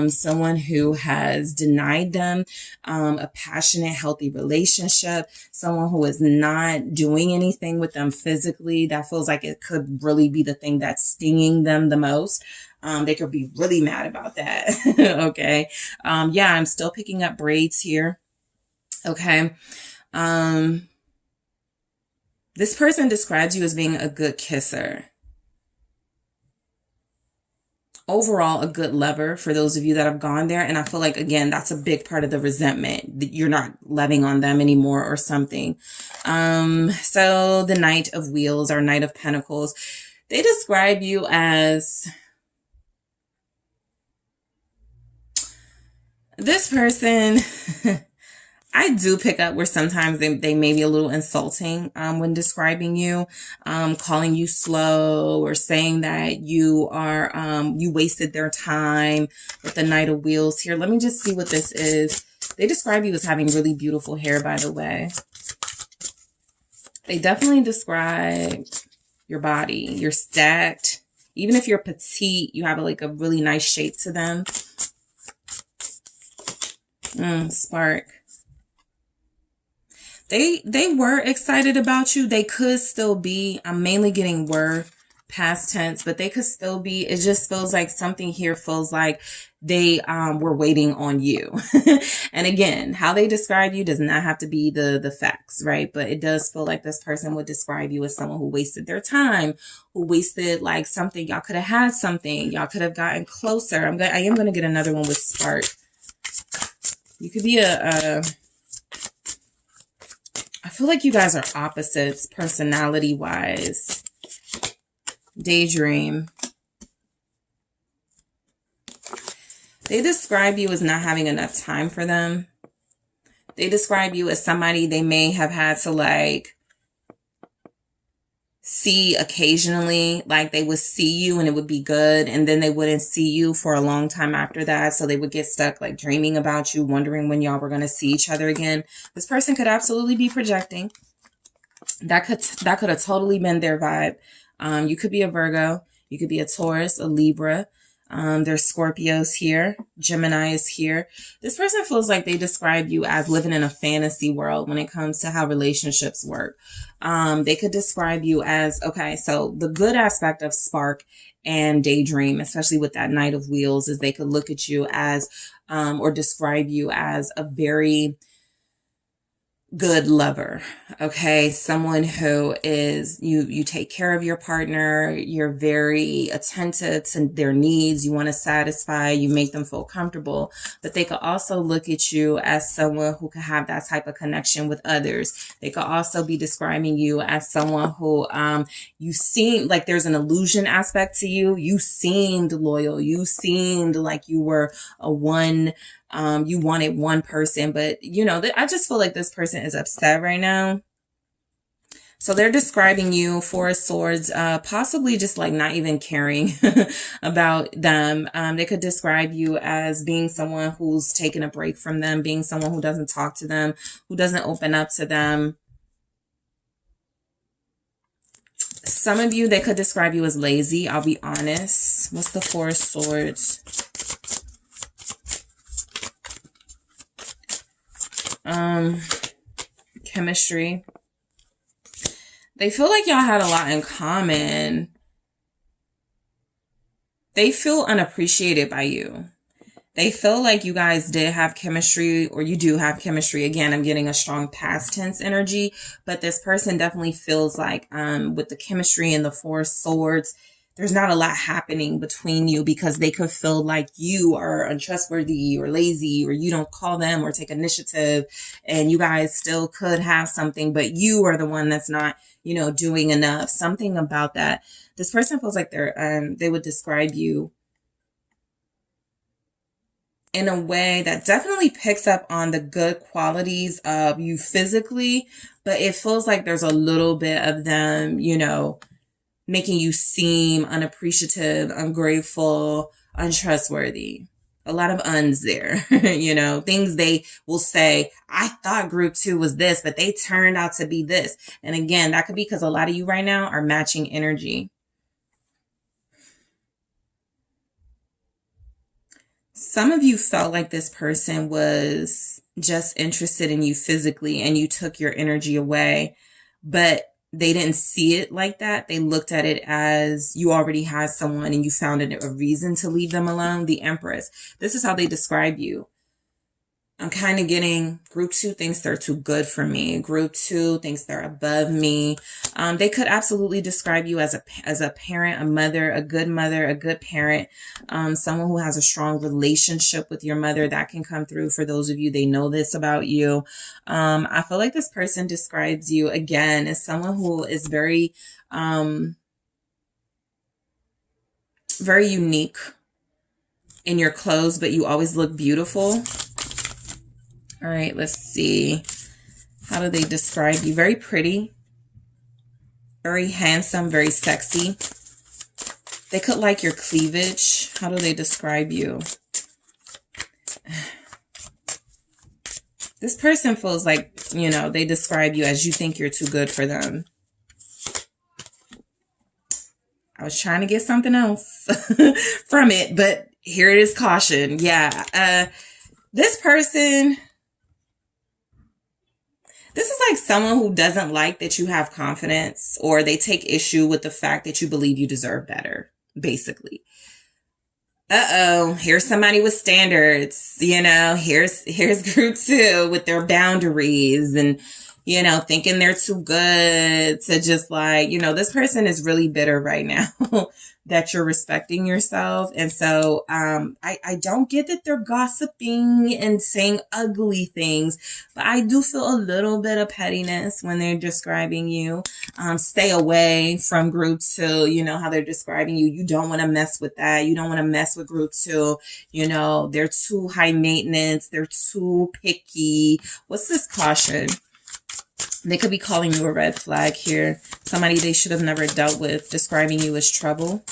someone who has denied them a passionate, healthy relationship, someone who is not doing anything with them physically. That feels like it could really be the thing that's stinging them the most. They could be really mad about that. Okay. Yeah, I'm still picking up braids here. Okay. This person describes you as being a good kisser. Overall, a good lover for those of you that have gone there. And I feel like, again, that's a big part of the resentment, that you're not loving on them anymore or something. So the Knight of Wheels or Knight of Pentacles, they describe you as this person. I do pick up where sometimes they may be a little insulting when describing you, calling you slow, or saying that you are you wasted their time with the Knight of Wheels here. Let me just see what this is They describe you as having really beautiful hair, by the way. They definitely describe your body. You're stacked. Even if you're petite, you have like a really nice shape to them. Spark. They were excited about you. They could still be. I'm mainly getting were past tense, but they could still be. It just feels like something here feels like they were waiting on you. And again, how they describe you does not have to be the facts, right? But it does feel like this person would describe you as someone who wasted their time, who wasted like something. Y'all could have had something. Y'all could have gotten closer. I am going to get another one with spark. You could be I feel like you guys are opposites personality-wise. Daydream. They describe you as not having enough time for them. They describe you as somebody they may have had to like see occasionally, like they would see you and it would be good, and then they wouldn't see you for a long time after that, so they would get stuck like dreaming about you, wondering when y'all were going to see each other again. This person could absolutely be projecting. That could have totally been their vibe. You could be a Virgo, you could be a Taurus, a Libra. There's Scorpios here. Gemini is here. This person feels like they describe you as living in a fantasy world when it comes to how relationships work. They could describe you as, okay, so the good aspect of spark and daydream, especially with that Knight of Wheels, is they could look at you as, or describe you as a very good lover. Okay. Someone who is, you take care of your partner. You're very attentive to their needs. You want to satisfy, you make them feel comfortable, but they could also look at you as someone who can have that type of connection with others. They could also be describing you as someone who, you seem like there's an illusion aspect to you. You seemed loyal. You seemed like you were a one, you wanted one person, but you know, I just feel like this person is upset right now. So they're describing you, Four of Swords, possibly just like not even caring about them. They could describe you as being someone who's taken a break from them, being someone who doesn't talk to them, who doesn't open up to them. Some of you, they could describe you as lazy. I'll be honest. What's the Four of Swords? Chemistry. They feel like y'all had a lot in common. They feel unappreciated by you. They feel like you guys did have chemistry, or you do have chemistry. Again, I'm getting a strong past tense energy, but this person definitely feels like with the chemistry and the Four of Swords, there's not a lot happening between you because they could feel like you are untrustworthy or lazy, or you don't call them or take initiative, and you guys still could have something, but you are the one that's not, you know, doing enough. Something about that. This person feels like they would describe you in a way that definitely picks up on the good qualities of you physically, but it feels like there's a little bit of them, you know, making you seem unappreciative, ungrateful, untrustworthy. A lot of uns there, you know, things they will say, I thought group 2 was this, but they turned out to be this. And again, that could be because a lot of you right now are matching energy. Some of you felt like this person was just interested in you physically and you took your energy away, but they didn't see it like that. They looked at it as you already had someone and you found it a reason to leave them alone. The Empress. This is how they describe you. I'm kind of getting group 2 thinks they're too good for me. Group 2 thinks they're above me. They could absolutely describe you as a parent, a mother, a good parent, someone who has a strong relationship with your mother. That can come through for those of you, they know this about you. I feel like this person describes you again as someone who is very, very unique in your clothes, but you always look beautiful. All right, let's see. How do they describe you? Very pretty, very handsome, very sexy. They could like your cleavage. How do they describe you? This person feels like, you know, they describe you as you think you're too good for them. I was trying to get something else from it, but here it is, caution. Yeah. This person, this is like someone who doesn't like that you have confidence, or they take issue with the fact that you believe you deserve better, basically. Uh-oh, here's somebody with standards, you know, here's group 2 with their boundaries and, you know, thinking they're too good to just like, you know, this person is really bitter right now that you're respecting yourself. And so I don't get that they're gossiping and saying ugly things, but I do feel a little bit of pettiness when they're describing you. Stay away from group 2, you know, how they're describing you. You don't want to mess with that. You don't want to mess with group 2. You know, they're too high maintenance. They're too picky. What's this caution? They could be calling you a red flag here. Somebody they should have never dealt with, describing you as trouble.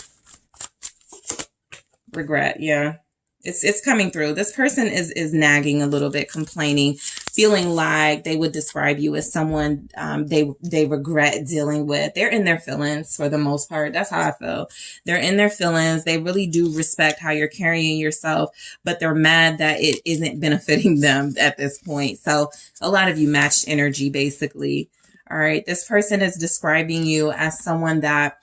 Regret, yeah. It's coming through. This person is nagging a little bit, complaining, feeling like they would describe you as someone they regret dealing with. They're in their feelings for the most part. That's how I feel. They're in their feelings. They really do respect how you're carrying yourself, but they're mad that it isn't benefiting them at this point. So a lot of you matched energy, basically. All right. This person is describing you as someone that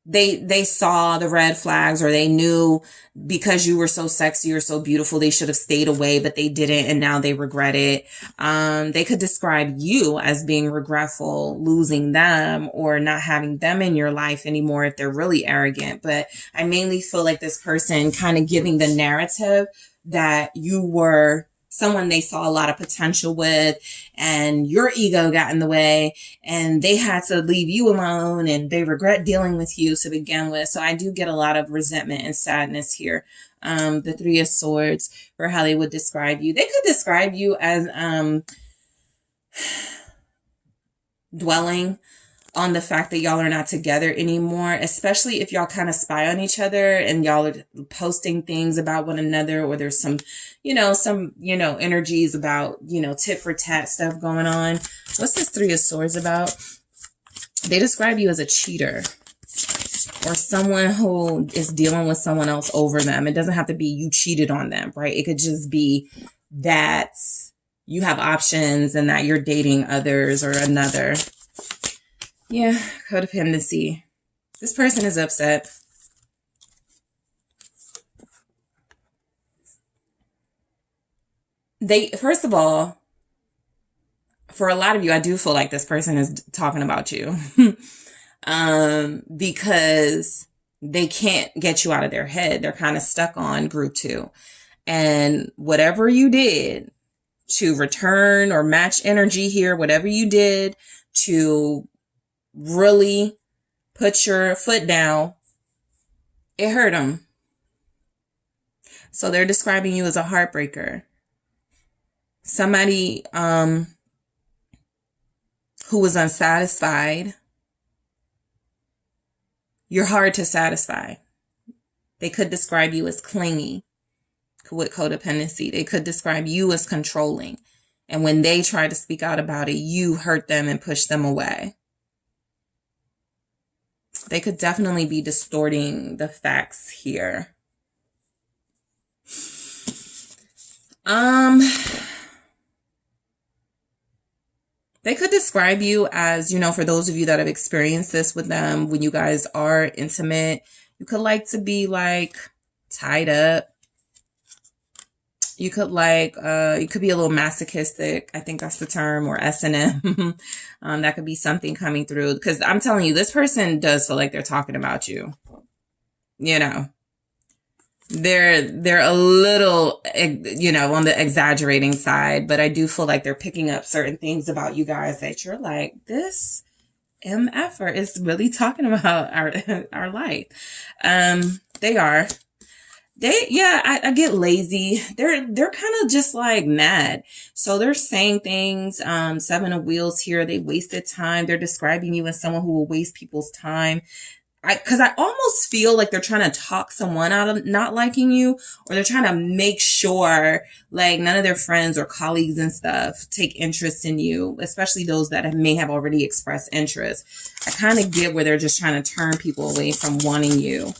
they saw the red flags, or they knew because you were so sexy or so beautiful, they should have stayed away, but they didn't. And now they regret it. They could describe you as being regretful, losing them or not having them in your life anymore if they're really arrogant. But I mainly feel like this person kind of giving the narrative that you were someone they saw a lot of potential with, and your ego got in the way, and they had to leave you alone, and they regret dealing with you to begin with. So I do get a lot of resentment and sadness here. The 3 of Swords, for how they would describe you. They could describe you as dwelling on the fact that y'all are not together anymore, especially if y'all kind of spy on each other and y'all are posting things about one another, or there's some energies about, tit for tat stuff going on. What's this 3 of Swords about? They describe you as a cheater, or someone who is dealing with someone else over them. It doesn't have to be you cheated on them, right? It could just be that you have options and that you're dating others or another. Yeah, codependency. This person is upset. First of all, for a lot of you, I do feel like this person is talking about you because they can't get you out of their head. They're kind of stuck on group 2. And whatever you did to return or match energy here, whatever you did to really put your foot down, it hurt them. So they're describing you as a heartbreaker. Somebody who was unsatisfied. You're hard to satisfy. They could describe you as clingy with codependency. They could describe you as controlling. And when they try to speak out about it, you hurt them and push them away. They could definitely be distorting the facts here. They could describe you as, for those of you that have experienced this with them, when you guys are intimate, you could like to be like tied up. You could you could be a little masochistic. I think that's the term, or S&M. That could be something coming through, because I'm telling you, this person does feel like they're talking about you. They're a little, on the exaggerating side, but I do feel like they're picking up certain things about you guys that you're like, this MFer is really talking about our life. They are. I get lazy. They're kind of just like mad. So they're saying things, 7 of Wheels here. They wasted time. They're describing you as someone who will waste people's time. because I almost feel like they're trying to talk someone out of not liking you, or they're trying to make sure like none of their friends or colleagues and stuff take interest in you, especially those that may have already expressed interest. I kind of get where they're just trying to turn people away from wanting you.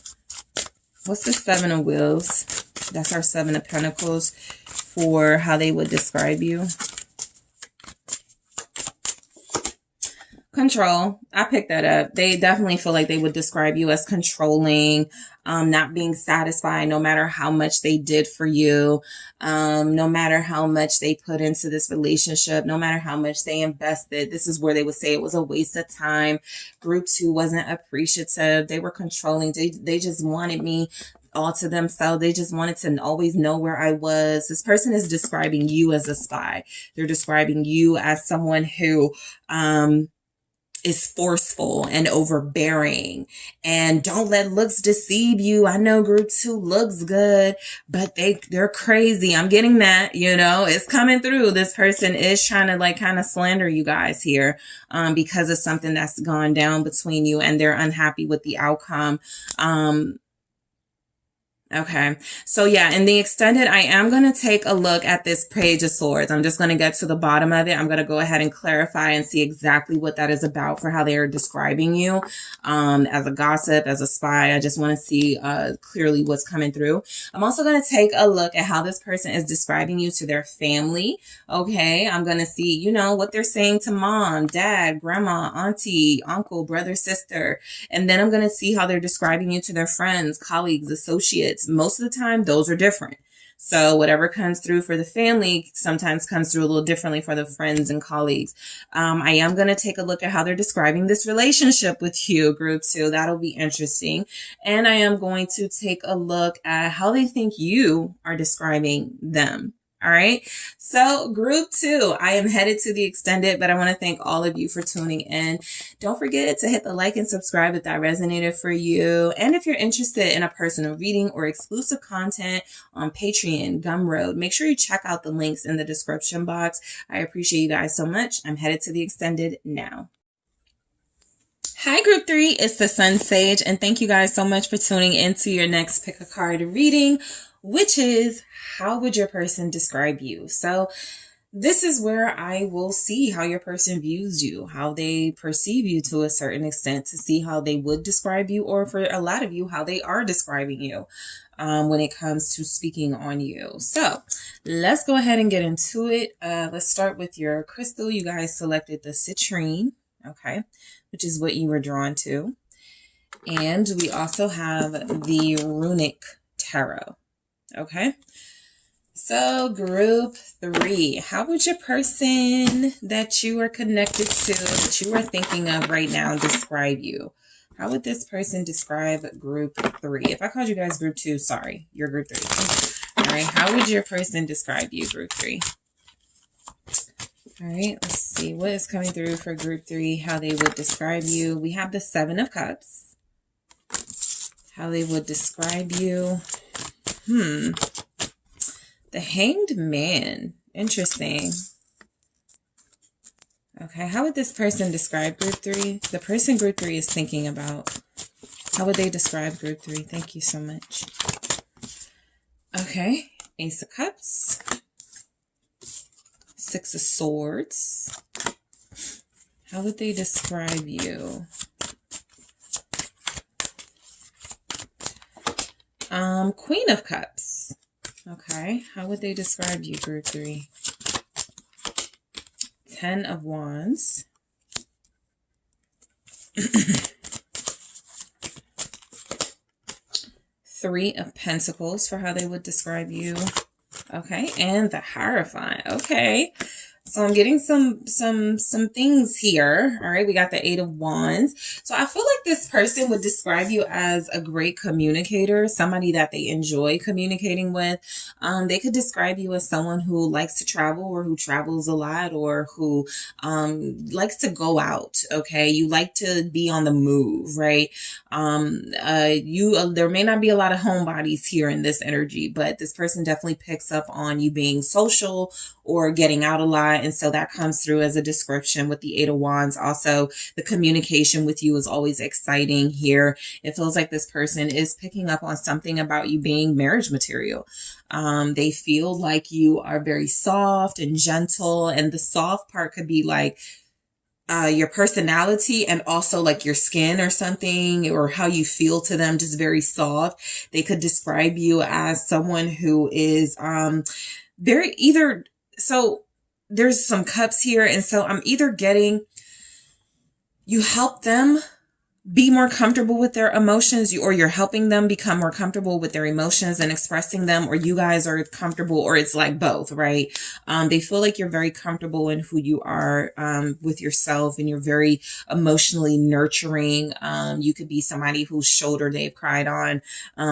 What's the Seven of Wheels? That's our Seven of Pentacles for how they would describe you. Control. I picked that up. They definitely feel like they would describe you as controlling, not being satisfied no matter how much they did for you, no matter how much they put into this relationship, no matter how much they invested. This is where they would say it was a waste of time. Group 2 wasn't appreciative. They were controlling. They just wanted me all to themselves. They just wanted to always know where I was. This person is describing you as a spy. They're describing you as someone who, is forceful and overbearing, and don't let looks deceive you. I know group 2 looks good, but they're crazy. I'm getting that, it's coming through. This person is trying to like kind of slander you guys here, because of something that's gone down between you, and they're unhappy with the outcome. Okay, so yeah, in the extended, I am going to take a look at this Page of Swords. I'm just going to get to the bottom of it. I'm going to go ahead and clarify and see exactly what that is about for how they are describing you, as a gossip, as a spy. I just want to see clearly what's coming through. I'm also going to take a look at how this person is describing you to their family. Okay, I'm going to see, what they're saying to mom, dad, grandma, auntie, uncle, brother, sister. And then I'm going to see how they're describing you to their friends, colleagues, associates. Most of the time, those are different. So whatever comes through for the family sometimes comes through a little differently for the friends and colleagues. I am going to take a look at how they're describing this relationship with you, group 2. That'll be interesting. And I am going to take a look at how they think you are describing them. All right. So group 2, I am headed to the extended, but I want to thank all of you for tuning in. Don't forget to hit the like and subscribe if that resonated for you. And if you're interested in a personal reading or exclusive content on Patreon, Gumroad, make sure you check out the links in the description box. I appreciate you guys so much. I'm headed to the extended now. Hi, group 3. It's the SunSage, and thank you guys so much for tuning into your next pick a card reading, which is how would your person describe you? So this is where I will see how your person views you, how they perceive you to a certain extent, to see how they would describe you, or for a lot of you, how they are describing you when it comes to speaking on you. So let's go ahead and get into it. Let's start with your crystal. You guys selected the citrine, okay, which is what you were drawn to. And we also have the runic tarot. Okay, so group 3, how would your person that you are connected to, that you are thinking of right now, describe you? How would this person describe group 3? If I called you guys group 2, sorry, you're group 3. All right, how would your person describe you, group 3? All right, let's see what is coming through for group 3, how they would describe you. We have the 7 of Cups, how they would describe you. The Hanged Man. Interesting. Okay, how would this person describe group 3? The person group 3 is thinking about. How would they describe group 3? Thank you so much. Okay, Ace of Cups. 6 of Swords. How would they describe you? Queen of Cups. Okay, how would they describe you, group 3? 10 of Wands. 3 of Pentacles for how they would describe you. Okay, and the Hierophant. Okay, so I'm getting some things here. All right, we got the 8 of Wands. So I feel like this person would describe you as a great communicator, somebody that they enjoy communicating with. They could describe you as someone who likes to travel, or who travels a lot, or who likes to go out. Okay, you like to be on the move, right? There may not be a lot of homebodies here in this energy, but this person definitely picks up on you being social or getting out a lot. lot. And so that comes through as a description with the Eight of Wands. Also, the communication with you is always exciting here. It feels like this person is picking up on something about you being marriage material. They feel like you are very soft and gentle. And the soft part could be like, your personality and also like your skin or something, or how you feel to them, just very soft. They could describe you as someone who is very either, so there's some cups here, and so I'm either getting you help them be more comfortable with their emotions, or you're helping them become more comfortable with their emotions and expressing them, or you guys are comfortable, or it's like both, right? They feel like you're very comfortable in who you are with yourself, and you're very emotionally nurturing. You could be somebody whose shoulder they've cried on.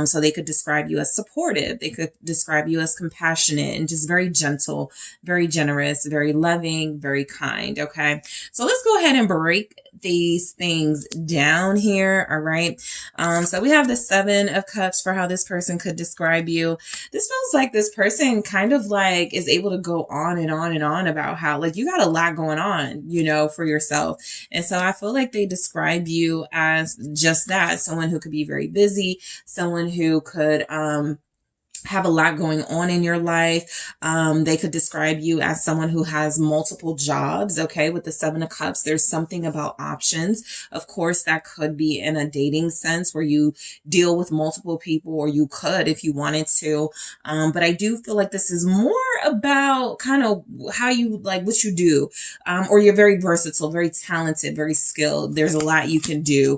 So they could describe you as supportive. They could describe you as compassionate and just very gentle, very generous, very loving, very kind. Okay. So let's go ahead and break these things down here. All right. So we have the Seven of Cups for how this person could describe you. This feels like this person kind of like is able to go on and on and on about how like you got a lot going on, you know, for yourself. And so I feel like they describe you as just that, someone who could be very busy, someone who could, have a lot going on in your life. They could describe you as someone who has multiple jobs. Okay. With the Seven of Cups, there's something about options. Of course, that could be in a dating sense where you deal with multiple people, or you could if you wanted to. But I do feel like this is more about kind of how you like what you do. Or you're very versatile, very talented, very skilled. There's a lot you can do.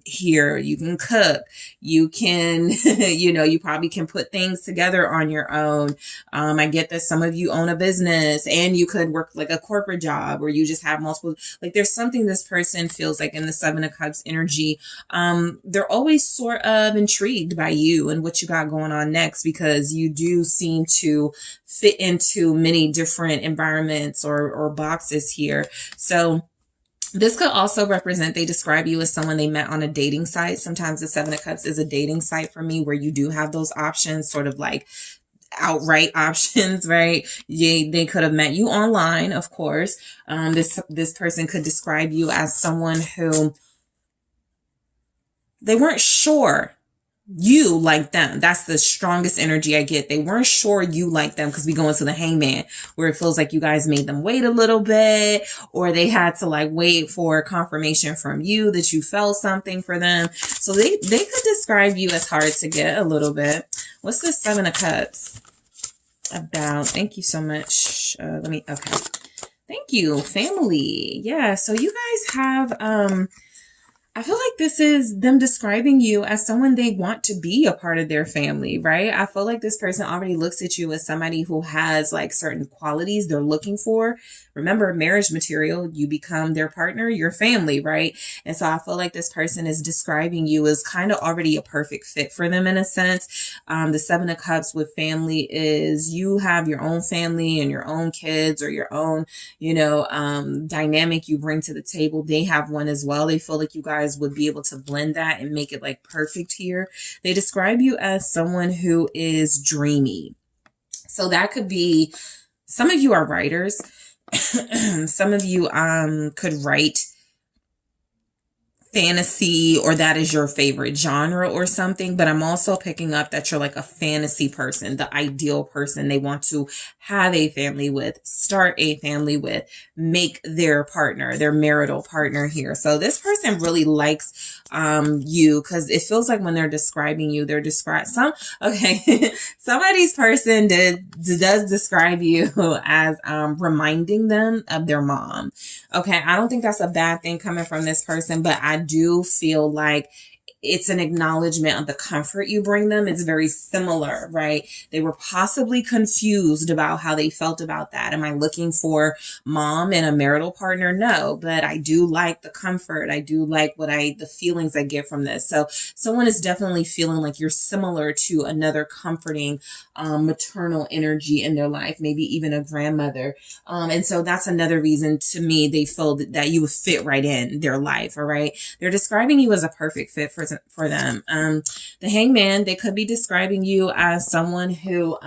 Here you can cook, you can, you know, you probably can put things together on your own. I get that some of you own a business, and you could work like a corporate job, or you just have multiple, like there's something this person feels like in the Seven of Cups energy. They're always sort of intrigued by you and what you got going on next, because you do seem to fit into many different environments or boxes here. So this could also represent, they describe you as someone they met on a dating site. Sometimes the Seven of Cups is a dating site for me, where you do have those options, sort of like outright options, right? They could have met you online, of course. This person could describe you as someone who they weren't sure you like them. That's the strongest energy I get. They weren't sure you like them, because we go into the Hangman, where it feels like you guys made them wait a little bit, or they had to like wait for confirmation from you that you felt something for them. So they could describe you as hard to get a little bit. What's the Seven of Cups about? Thank you so much. Okay. Thank you, family. Yeah. So you guys have, I feel like this is them describing you as someone they want to be a part of their family, right? I feel like this person already looks at you as somebody who has like certain qualities they're looking for. Remember, marriage material, you become their partner, your family, right? And so I feel like this person is describing you as kind of already a perfect fit for them in a sense. The Seven of Cups with family is you have your own family and your own kids, or your own, you know, dynamic you bring to the table. They have one as well. They feel like you guys would be able to blend that and make it like perfect here. They describe you as someone who is dreamy. So that could be, some of you are writers. Some of you could write fantasy, or that is your favorite genre or something. But I'm also picking up that you're like a fantasy person, the ideal person they want to have a family with, start a family with, make their partner, their marital partner here. So this person really likes you, because it feels like when they're describing you, they're somebody's person does describe you as reminding them of their mom. Okay, I don't think that's a bad thing coming from this person, but I do feel like it's an acknowledgement of the comfort you bring them. It's very similar, right? They were possibly confused about how they felt about that. Am I looking for mom and a marital partner? No, but I do like the comfort. I do like the feelings I get from this. So someone is definitely feeling like you're similar to another comforting, maternal energy in their life, maybe even a grandmother. And so that's another reason to me, they feel that you would fit right in their life. All right. They're describing you as a perfect fit for for them. The Hangman, they could be describing you as someone who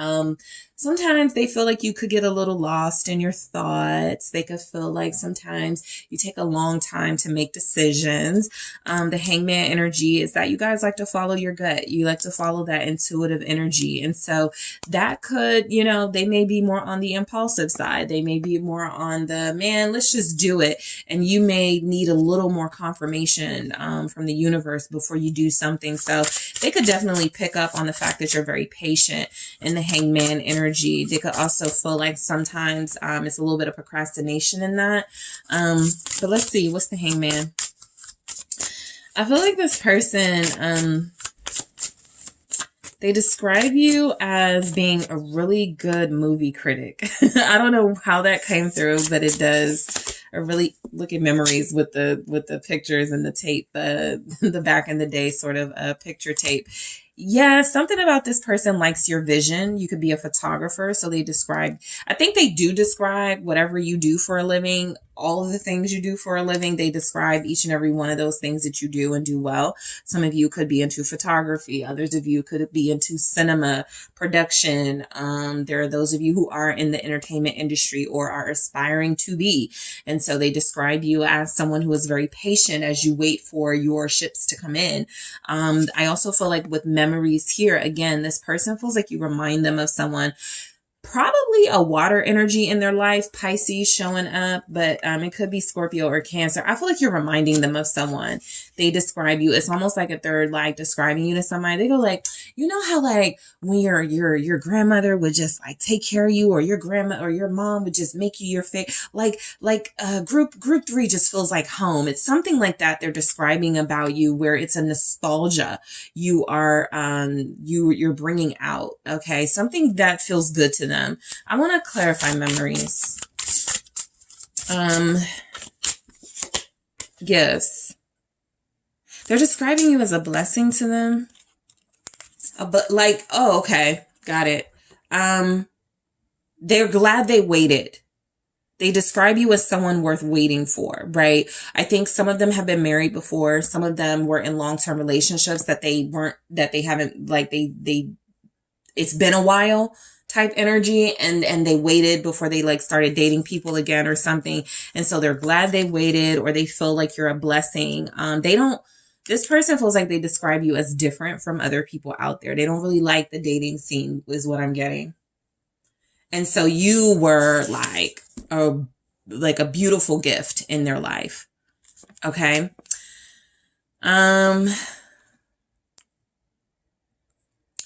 sometimes they feel like you could get a little lost in your thoughts. They could feel like sometimes you take a long time to make decisions. The Hangman energy is that you guys like to follow your gut. You like to follow that intuitive energy. And so that could, you know, they may be more on the impulsive side. They may be more on the, man, let's just do it. And you may need a little more confirmation from the universe before you do something. So they could definitely pick up on the fact that you're very patient in the Hangman energy. They could also feel like sometimes it's a little bit of procrastination in that. But let's see, what's the Hangman? I feel like this person, they describe you as being a really good movie critic. I don't know how that came through, but it does. I really look at memories with the pictures and the tape, the back in the day sort of picture tape. Yeah, something about this person likes your vision. You could be a photographer. So I think they do describe whatever you do for a living, all of the things you do for a living. They describe each and every one of those things that you do and do well. Some of you could be into photography. Others of you could be into cinema production. There are those of you who are in the entertainment industry or are aspiring to be. And so they describe you as someone who is very patient as you wait for your ships to come in. I also feel like with memories here, again, this person feels like you remind them of someone, probably a water energy in their life, Pisces showing up, but it could be Scorpio or Cancer. I feel like you're reminding them of someone. They describe you. It's almost like if they're like describing you to somebody. They go like, you know how like when your grandmother would just like take care of you, or your grandma or your mom would just make you your group 3 just feels like home. It's something like that they're describing about you, where it's a nostalgia you are you're bringing out. Okay, something that feels good to them. I want to clarify memories. Gifts. They're describing you as a blessing to them. But like, oh, okay. Got it. They're glad they waited. They describe you as someone worth waiting for, right? I think some of them have been married before. Some of them were in long-term relationships it's been a while type energy, and they waited before they like started dating people again or something. And so they're glad they waited, or they feel like you're a blessing. This person feels like they describe you as different from other people out there. They don't really like the dating scene is what I'm getting. And so you were like a beautiful gift in their life. Okay.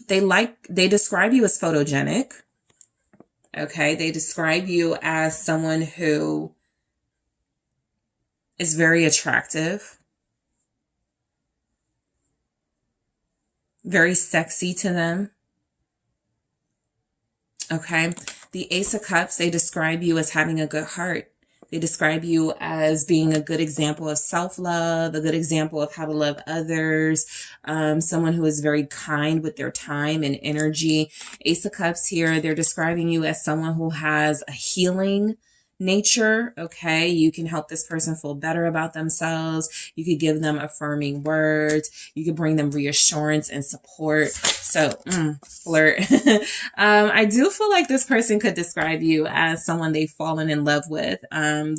They describe you as photogenic. Okay. They describe you as someone who is very attractive, very sexy to them. Okay. The Ace of Cups, they describe you as having a good heart. They describe you as being a good example of self-love, a good example of how to love others, someone who is very kind with their time and energy. Ace of Cups here, they're describing you as someone who has a healing nature. Okay. You can help this person feel better about themselves. You could give them affirming words. You could bring them reassurance and support. So, flirt. I do feel like this person could describe you as someone they've fallen in love with,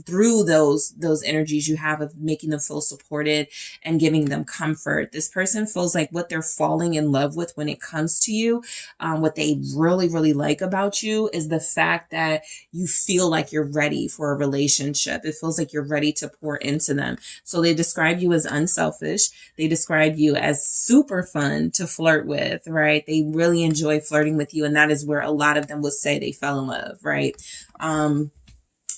through those energies you have of making them feel supported and giving them comfort. This person feels like what they're falling in love with when it comes to you, what they really, really like about you is the fact that you feel like you're ready for a relationship. It feels like you're ready to pour into them. So they describe you as unselfish. They describe you as super fun to flirt with, right? They really enjoy flirting with you. And that is where a lot of them would say they fell in love, right?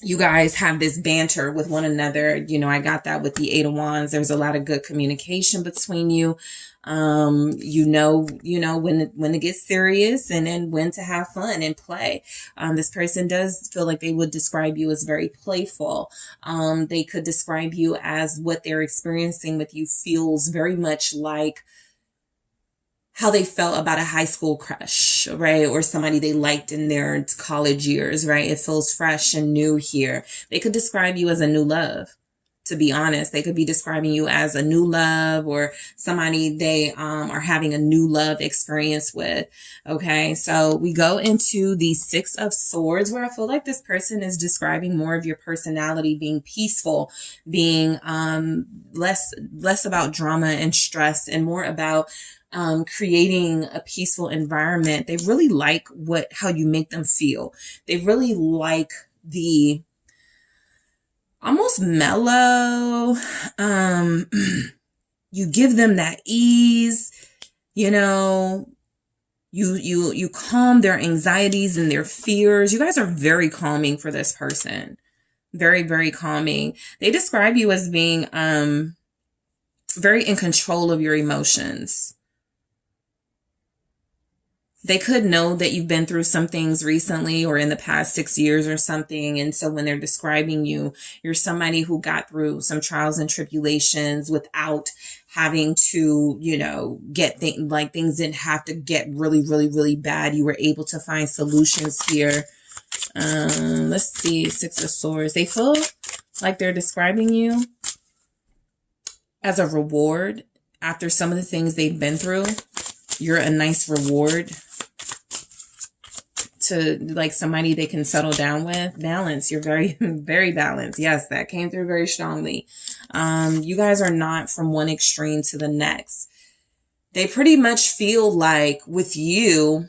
You guys have this banter with one another. You know, I got that with the Eight of Wands. There's a lot of good communication between you. You know when to get serious and then when to have fun and play. This person does feel like they would describe you as very playful. They could describe you as what they're experiencing with you feels very much like how they felt about a high school crush, right? Or somebody they liked in their college years, right? It feels fresh and new here. They could describe you as a new love to be honest. They could be describing you as a new love or somebody they are having a new love experience with. Okay, so we go into the Six of Swords, where I feel like this person is describing more of your personality being peaceful, being less about drama and stress and more about creating a peaceful environment. They really like how you make them feel. They really like the almost mellow, you give them that ease, you know, you calm their anxieties and their fears. You guys are very calming for this person. Very, very calming. They describe you as being very in control of your emotions. They could know that you've been through some things recently or in the past 6 years or something. And so when they're describing you, you're somebody who got through some trials and tribulations without having to, you know, get things didn't have to get really, really, really bad. You were able to find solutions here. Let's see, Six of Swords. They feel like they're describing you as a reward after some of the things they've been through. You're a nice reward to like somebody they can settle down with. Balance. You're very, very balanced. Yes, that came through very strongly. You guys are not from one extreme to the next. They pretty much feel like with you,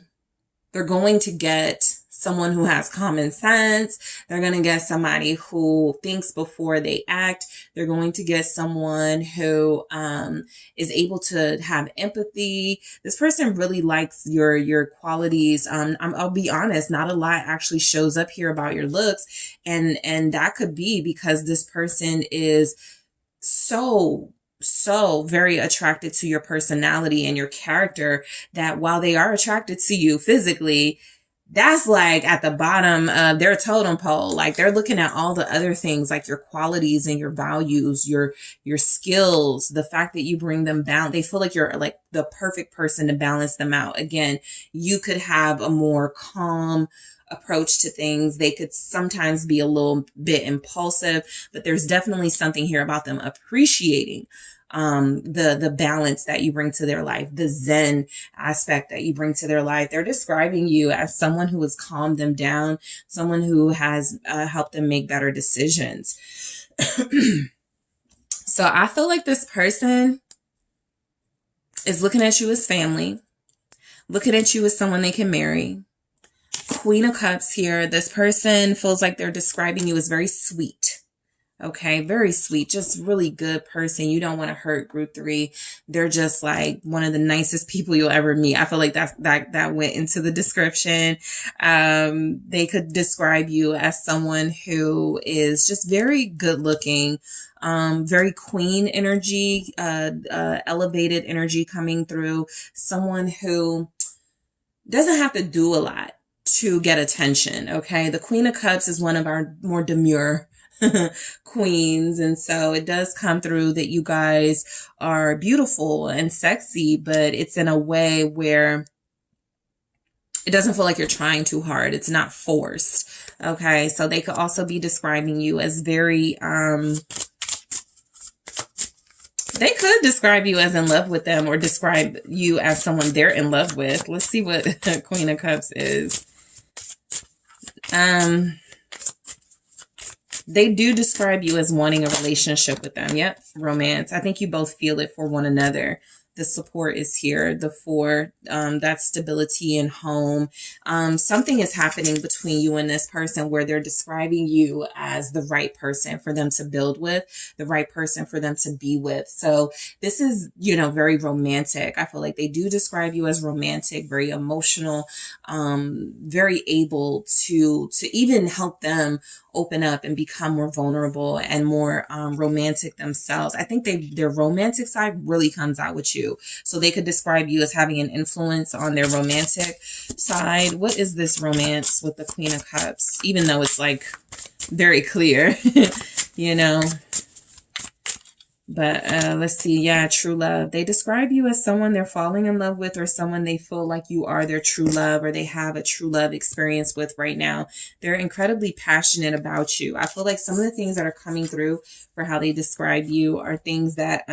they're going to get someone who has common sense. They're going to get somebody who thinks before they act. They're going to get someone who is able to have empathy. This person really likes your qualities. I'll be honest, not a lot actually shows up here about your looks. And that could be because this person is so very attracted to your personality and your character that while they are attracted to you physically, that's like at the bottom of their totem pole. Like they're looking at all the other things like your qualities and your values, your skills, the fact that you bring them down. They feel like you're like the perfect person to balance them out. Again, you could have a more calm approach to things. They could sometimes be a little bit impulsive, but there's definitely something here about them appreciating the balance that you bring to their life, the Zen aspect that you bring to their life. They're describing you as someone who has calmed them down, someone who has helped them make better decisions. So I feel like this person is looking at you as family, looking at you as someone they can marry. Queen of Cups here. This person feels like they're describing you as very sweet. Okay, very sweet, just really good person. You don't want to hurt group 3. They're just like one of the nicest people you'll ever meet. I feel like that went into the description. They could describe you as someone who is just very good looking, very queen energy, elevated energy coming through. Someone who doesn't have to do a lot to get attention. Okay, the Queen of Cups is one of our more demure queens, and so it does come through that you guys are beautiful and sexy, but it's in a way where it doesn't feel like you're trying too hard. It's not forced. Okay, so they could also be describing you as very they could describe you as in love with them or describe you as someone they're in love with. Let's see what Queen of Cups is. They do describe you as wanting a relationship with them. Yep, romance. I think you both feel it for one another. The support is here. The 4, that's stability and home. Something is happening between you and this person where they're describing you as the right person for them to build with, the right person for them to be with. So this is, you know, very romantic. I feel like they do describe you as romantic, very emotional, very able to even help them open up and become more vulnerable and more romantic themselves. I think their romantic side really comes out with you. So they could describe you as having an influence on their romantic side. What is this romance with the Queen of Cups? Even though it's like very clear, you know, But let's see. Yeah, true love. They describe you as someone they're falling in love with, or someone they feel like you are their true love, or they have a true love experience with right now. They're incredibly passionate about you. I feel like some of the things that are coming through for how they describe you are things that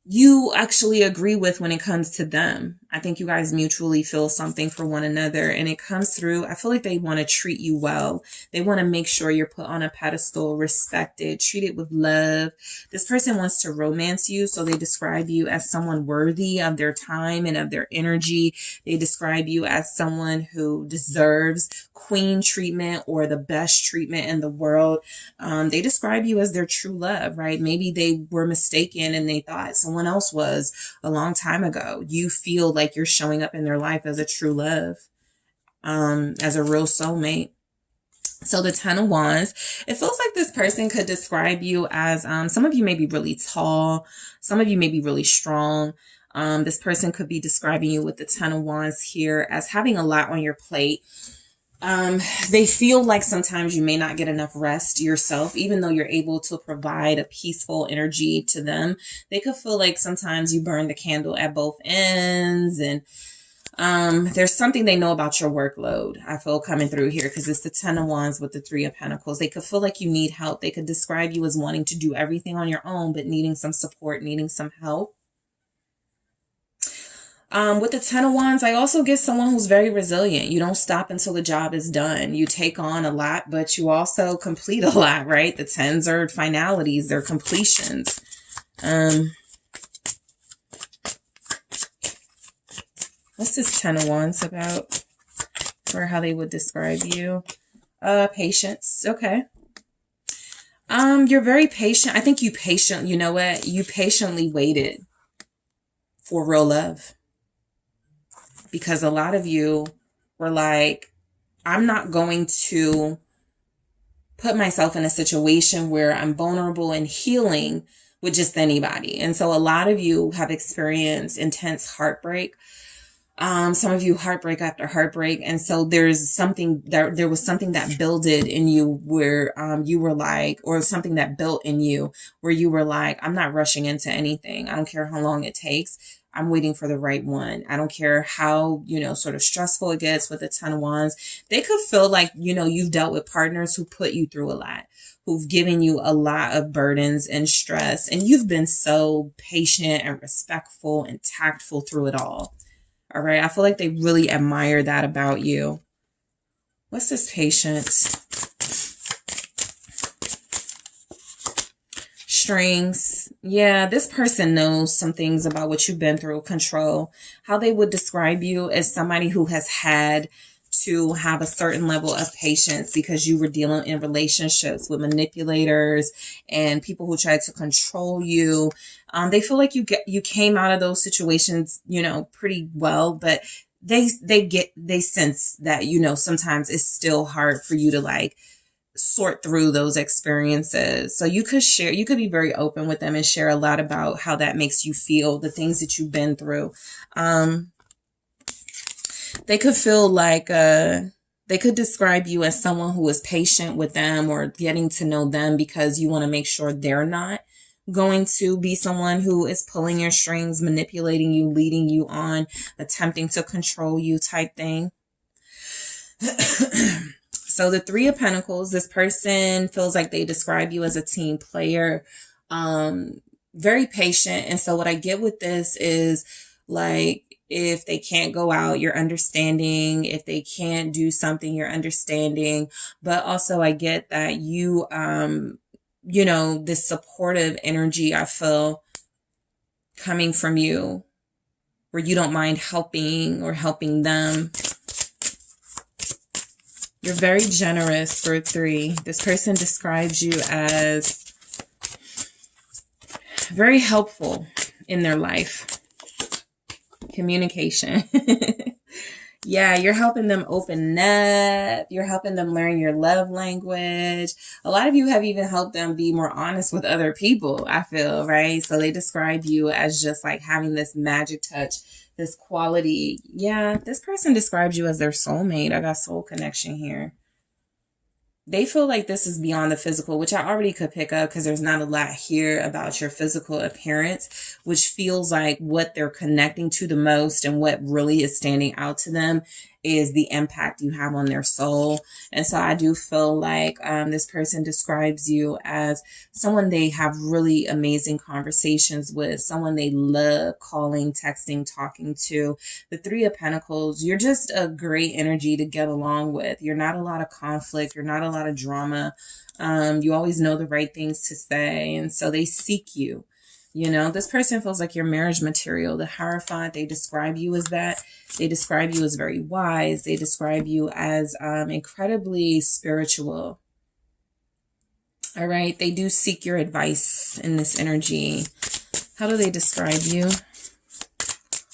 you actually agree with when it comes to them. I think you guys mutually feel something for one another, and it comes through. I feel like they want to treat you well. They want to make sure you're put on a pedestal, respected, treated with love. This person wants to romance you, so they describe you as someone worthy of their time and of their energy. They describe you as someone who deserves queen treatment or the best treatment in the world. They describe you as their true love, right? Maybe they were mistaken and they thought someone else was a long time ago. You feel like you're showing up in their life as a true love, as a real soulmate. So the Ten of Wands, it feels like this person could describe you as, some of you may be really tall. Some of you may be really strong. This person could be describing you with the Ten of Wands here as having a lot on your plate. They feel like sometimes you may not get enough rest yourself, even though you're able to provide a peaceful energy to them. They could feel like sometimes you burn the candle at both ends, and there's something they know about your workload. I feel coming through here because it's the Ten of Wands with the Three of Pentacles. They could feel like you need help. They could describe you as wanting to do everything on your own, but needing some support, needing some help. With the Ten of Wands, I also get someone who's very resilient. You don't stop until the job is done. You take on a lot, but you also complete a lot, right? The tens are finalities, they're completions. What's this Ten of Wands about? For how they would describe you? Patience. Okay. You're very patient. I think you know what? You patiently waited for real love. Because a lot of you were like, I'm not going to put myself in a situation where I'm vulnerable and healing with just anybody. And so a lot of you have experienced intense heartbreak. Some of you heartbreak after heartbreak. And so there was something that builded in you where you were like, or something that built in you where you were like, I'm not rushing into anything. I don't care how long it takes. I'm waiting for the right one. I don't care how, sort of stressful it gets with the Ten of Wands. They could feel like, you've dealt with partners who put you through a lot, who've given you a lot of burdens and stress. And you've been so patient and respectful and tactful through it all. All right. I feel like they really admire that about you. What's this patience? Strings. Yeah, this person knows some things about what you've been through. Control. How they would describe you as somebody who has had to have a certain level of patience because you were dealing in relationships with manipulators and people who tried to control you. They feel like you came out of those situations, pretty well, but they sense that, sometimes it's still hard for you to sort through those experiences. So you could be very open with them and share a lot about how that makes you feel, the things that you've been through. They could feel like they could describe you as someone who is patient with them or getting to know them because you want to make sure they're not going to be someone who is pulling your strings, manipulating you, leading you on, attempting to control you type thing. So the Three of Pentacles, this person feels like they describe you as a team player, very patient. And so what I get with this is if they can't go out, you're understanding. If they can't do something, you're understanding. But also I get that you, this supportive energy I feel coming from you where you don't mind helping or helping them. You're very generous for 3. This person describes you as very helpful in their life. Communication. Yeah, you're helping them open up. You're helping them learn your love language. A lot of you have even helped them be more honest with other people, I feel, right? So they describe you as just having this magic touch, this quality. Yeah, this person describes you as their soulmate. I got soul connection here. They feel like this is beyond the physical, which I already could pick up because there's not a lot here about your physical appearance, which feels like what they're connecting to the most and what really is standing out to them is the impact you have on their soul. And so I do feel like this person describes you as someone they have really amazing conversations with, someone they love calling, texting, talking to. The Three of Pentacles, you're just a great energy to get along with. You're not a lot of conflict. You're not a lot of drama. You always know the right things to say. And so they seek you. You know, this person feels like your marriage material. The Hierophant, they describe you as that. They describe you as very wise. They describe you as incredibly spiritual. All right. They do seek your advice in this energy. How do they describe you?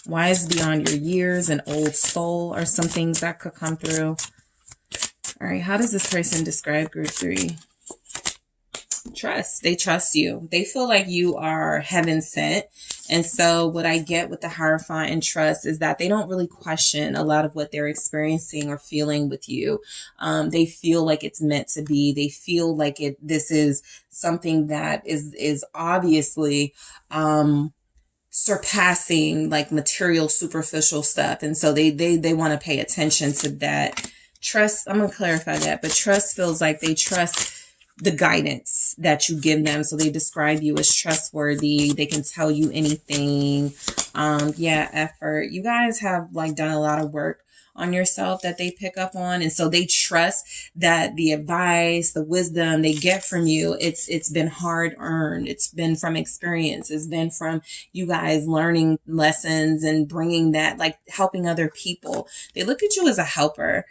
Wise beyond your years, an old soul, or some things that could come through. All right. How does this person describe group 3? Trust. They trust you. They feel like you are heaven sent. And so what I get with the Hierophant and trust is that they don't really question a lot of what they're experiencing or feeling with you. They feel like it's meant to be. They feel like this is something that is obviously, surpassing like material, superficial stuff. And so they want to pay attention to that. Trust, I'm going to clarify that, but trust feels like they trust the guidance that you give them. So they describe you as trustworthy. They can tell you anything. Yeah, effort. You guys have like done a lot of work on yourself that they pick up on. And so they trust that the advice, the wisdom they get from you, it's been hard earned. It's been from experience. It's been from you guys learning lessons and bringing that, like helping other people. They look at you as a helper.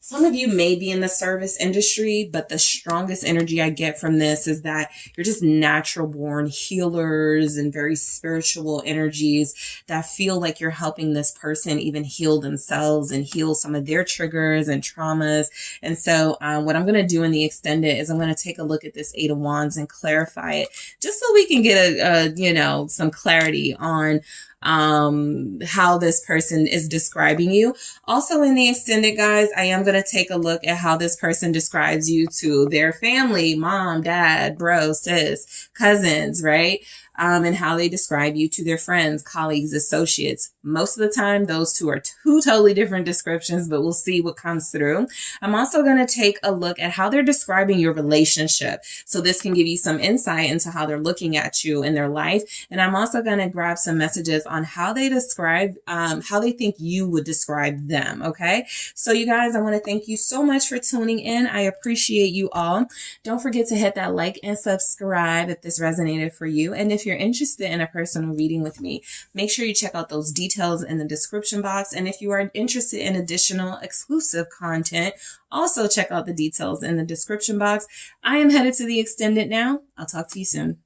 Some of you may be in the service industry, but the strongest energy I get from this is that you're just natural born healers and very spiritual energies that feel like you're helping this person even heal themselves and heal some of their triggers and traumas. And so what I'm going to do in the extended is I'm going to take a look at this Eight of Wands and clarify it just so we can get some clarity on how this person is describing you. Also in the extended, guys, I am going to take a look at how this person describes you to their family, mom, dad, bro, sis, cousins, right? And how they describe you to their friends, colleagues, associates. Most of the time, those two are two totally different descriptions, but we'll see what comes through. I'm also going to take a look at how they're describing your relationship. So this can give you some insight into how they're looking at you in their life. And I'm also going to grab some messages on how they describe, how they think you would describe them. Okay. So you guys, I want to thank you so much for tuning in. I appreciate you all. Don't forget to hit that like and subscribe if this resonated for you. And if you're interested in a personal reading with me, make sure you check out those details in the description box. And if you are interested in additional exclusive content, also check out the details in the description box. I am headed to the extended now. I'll talk to you soon.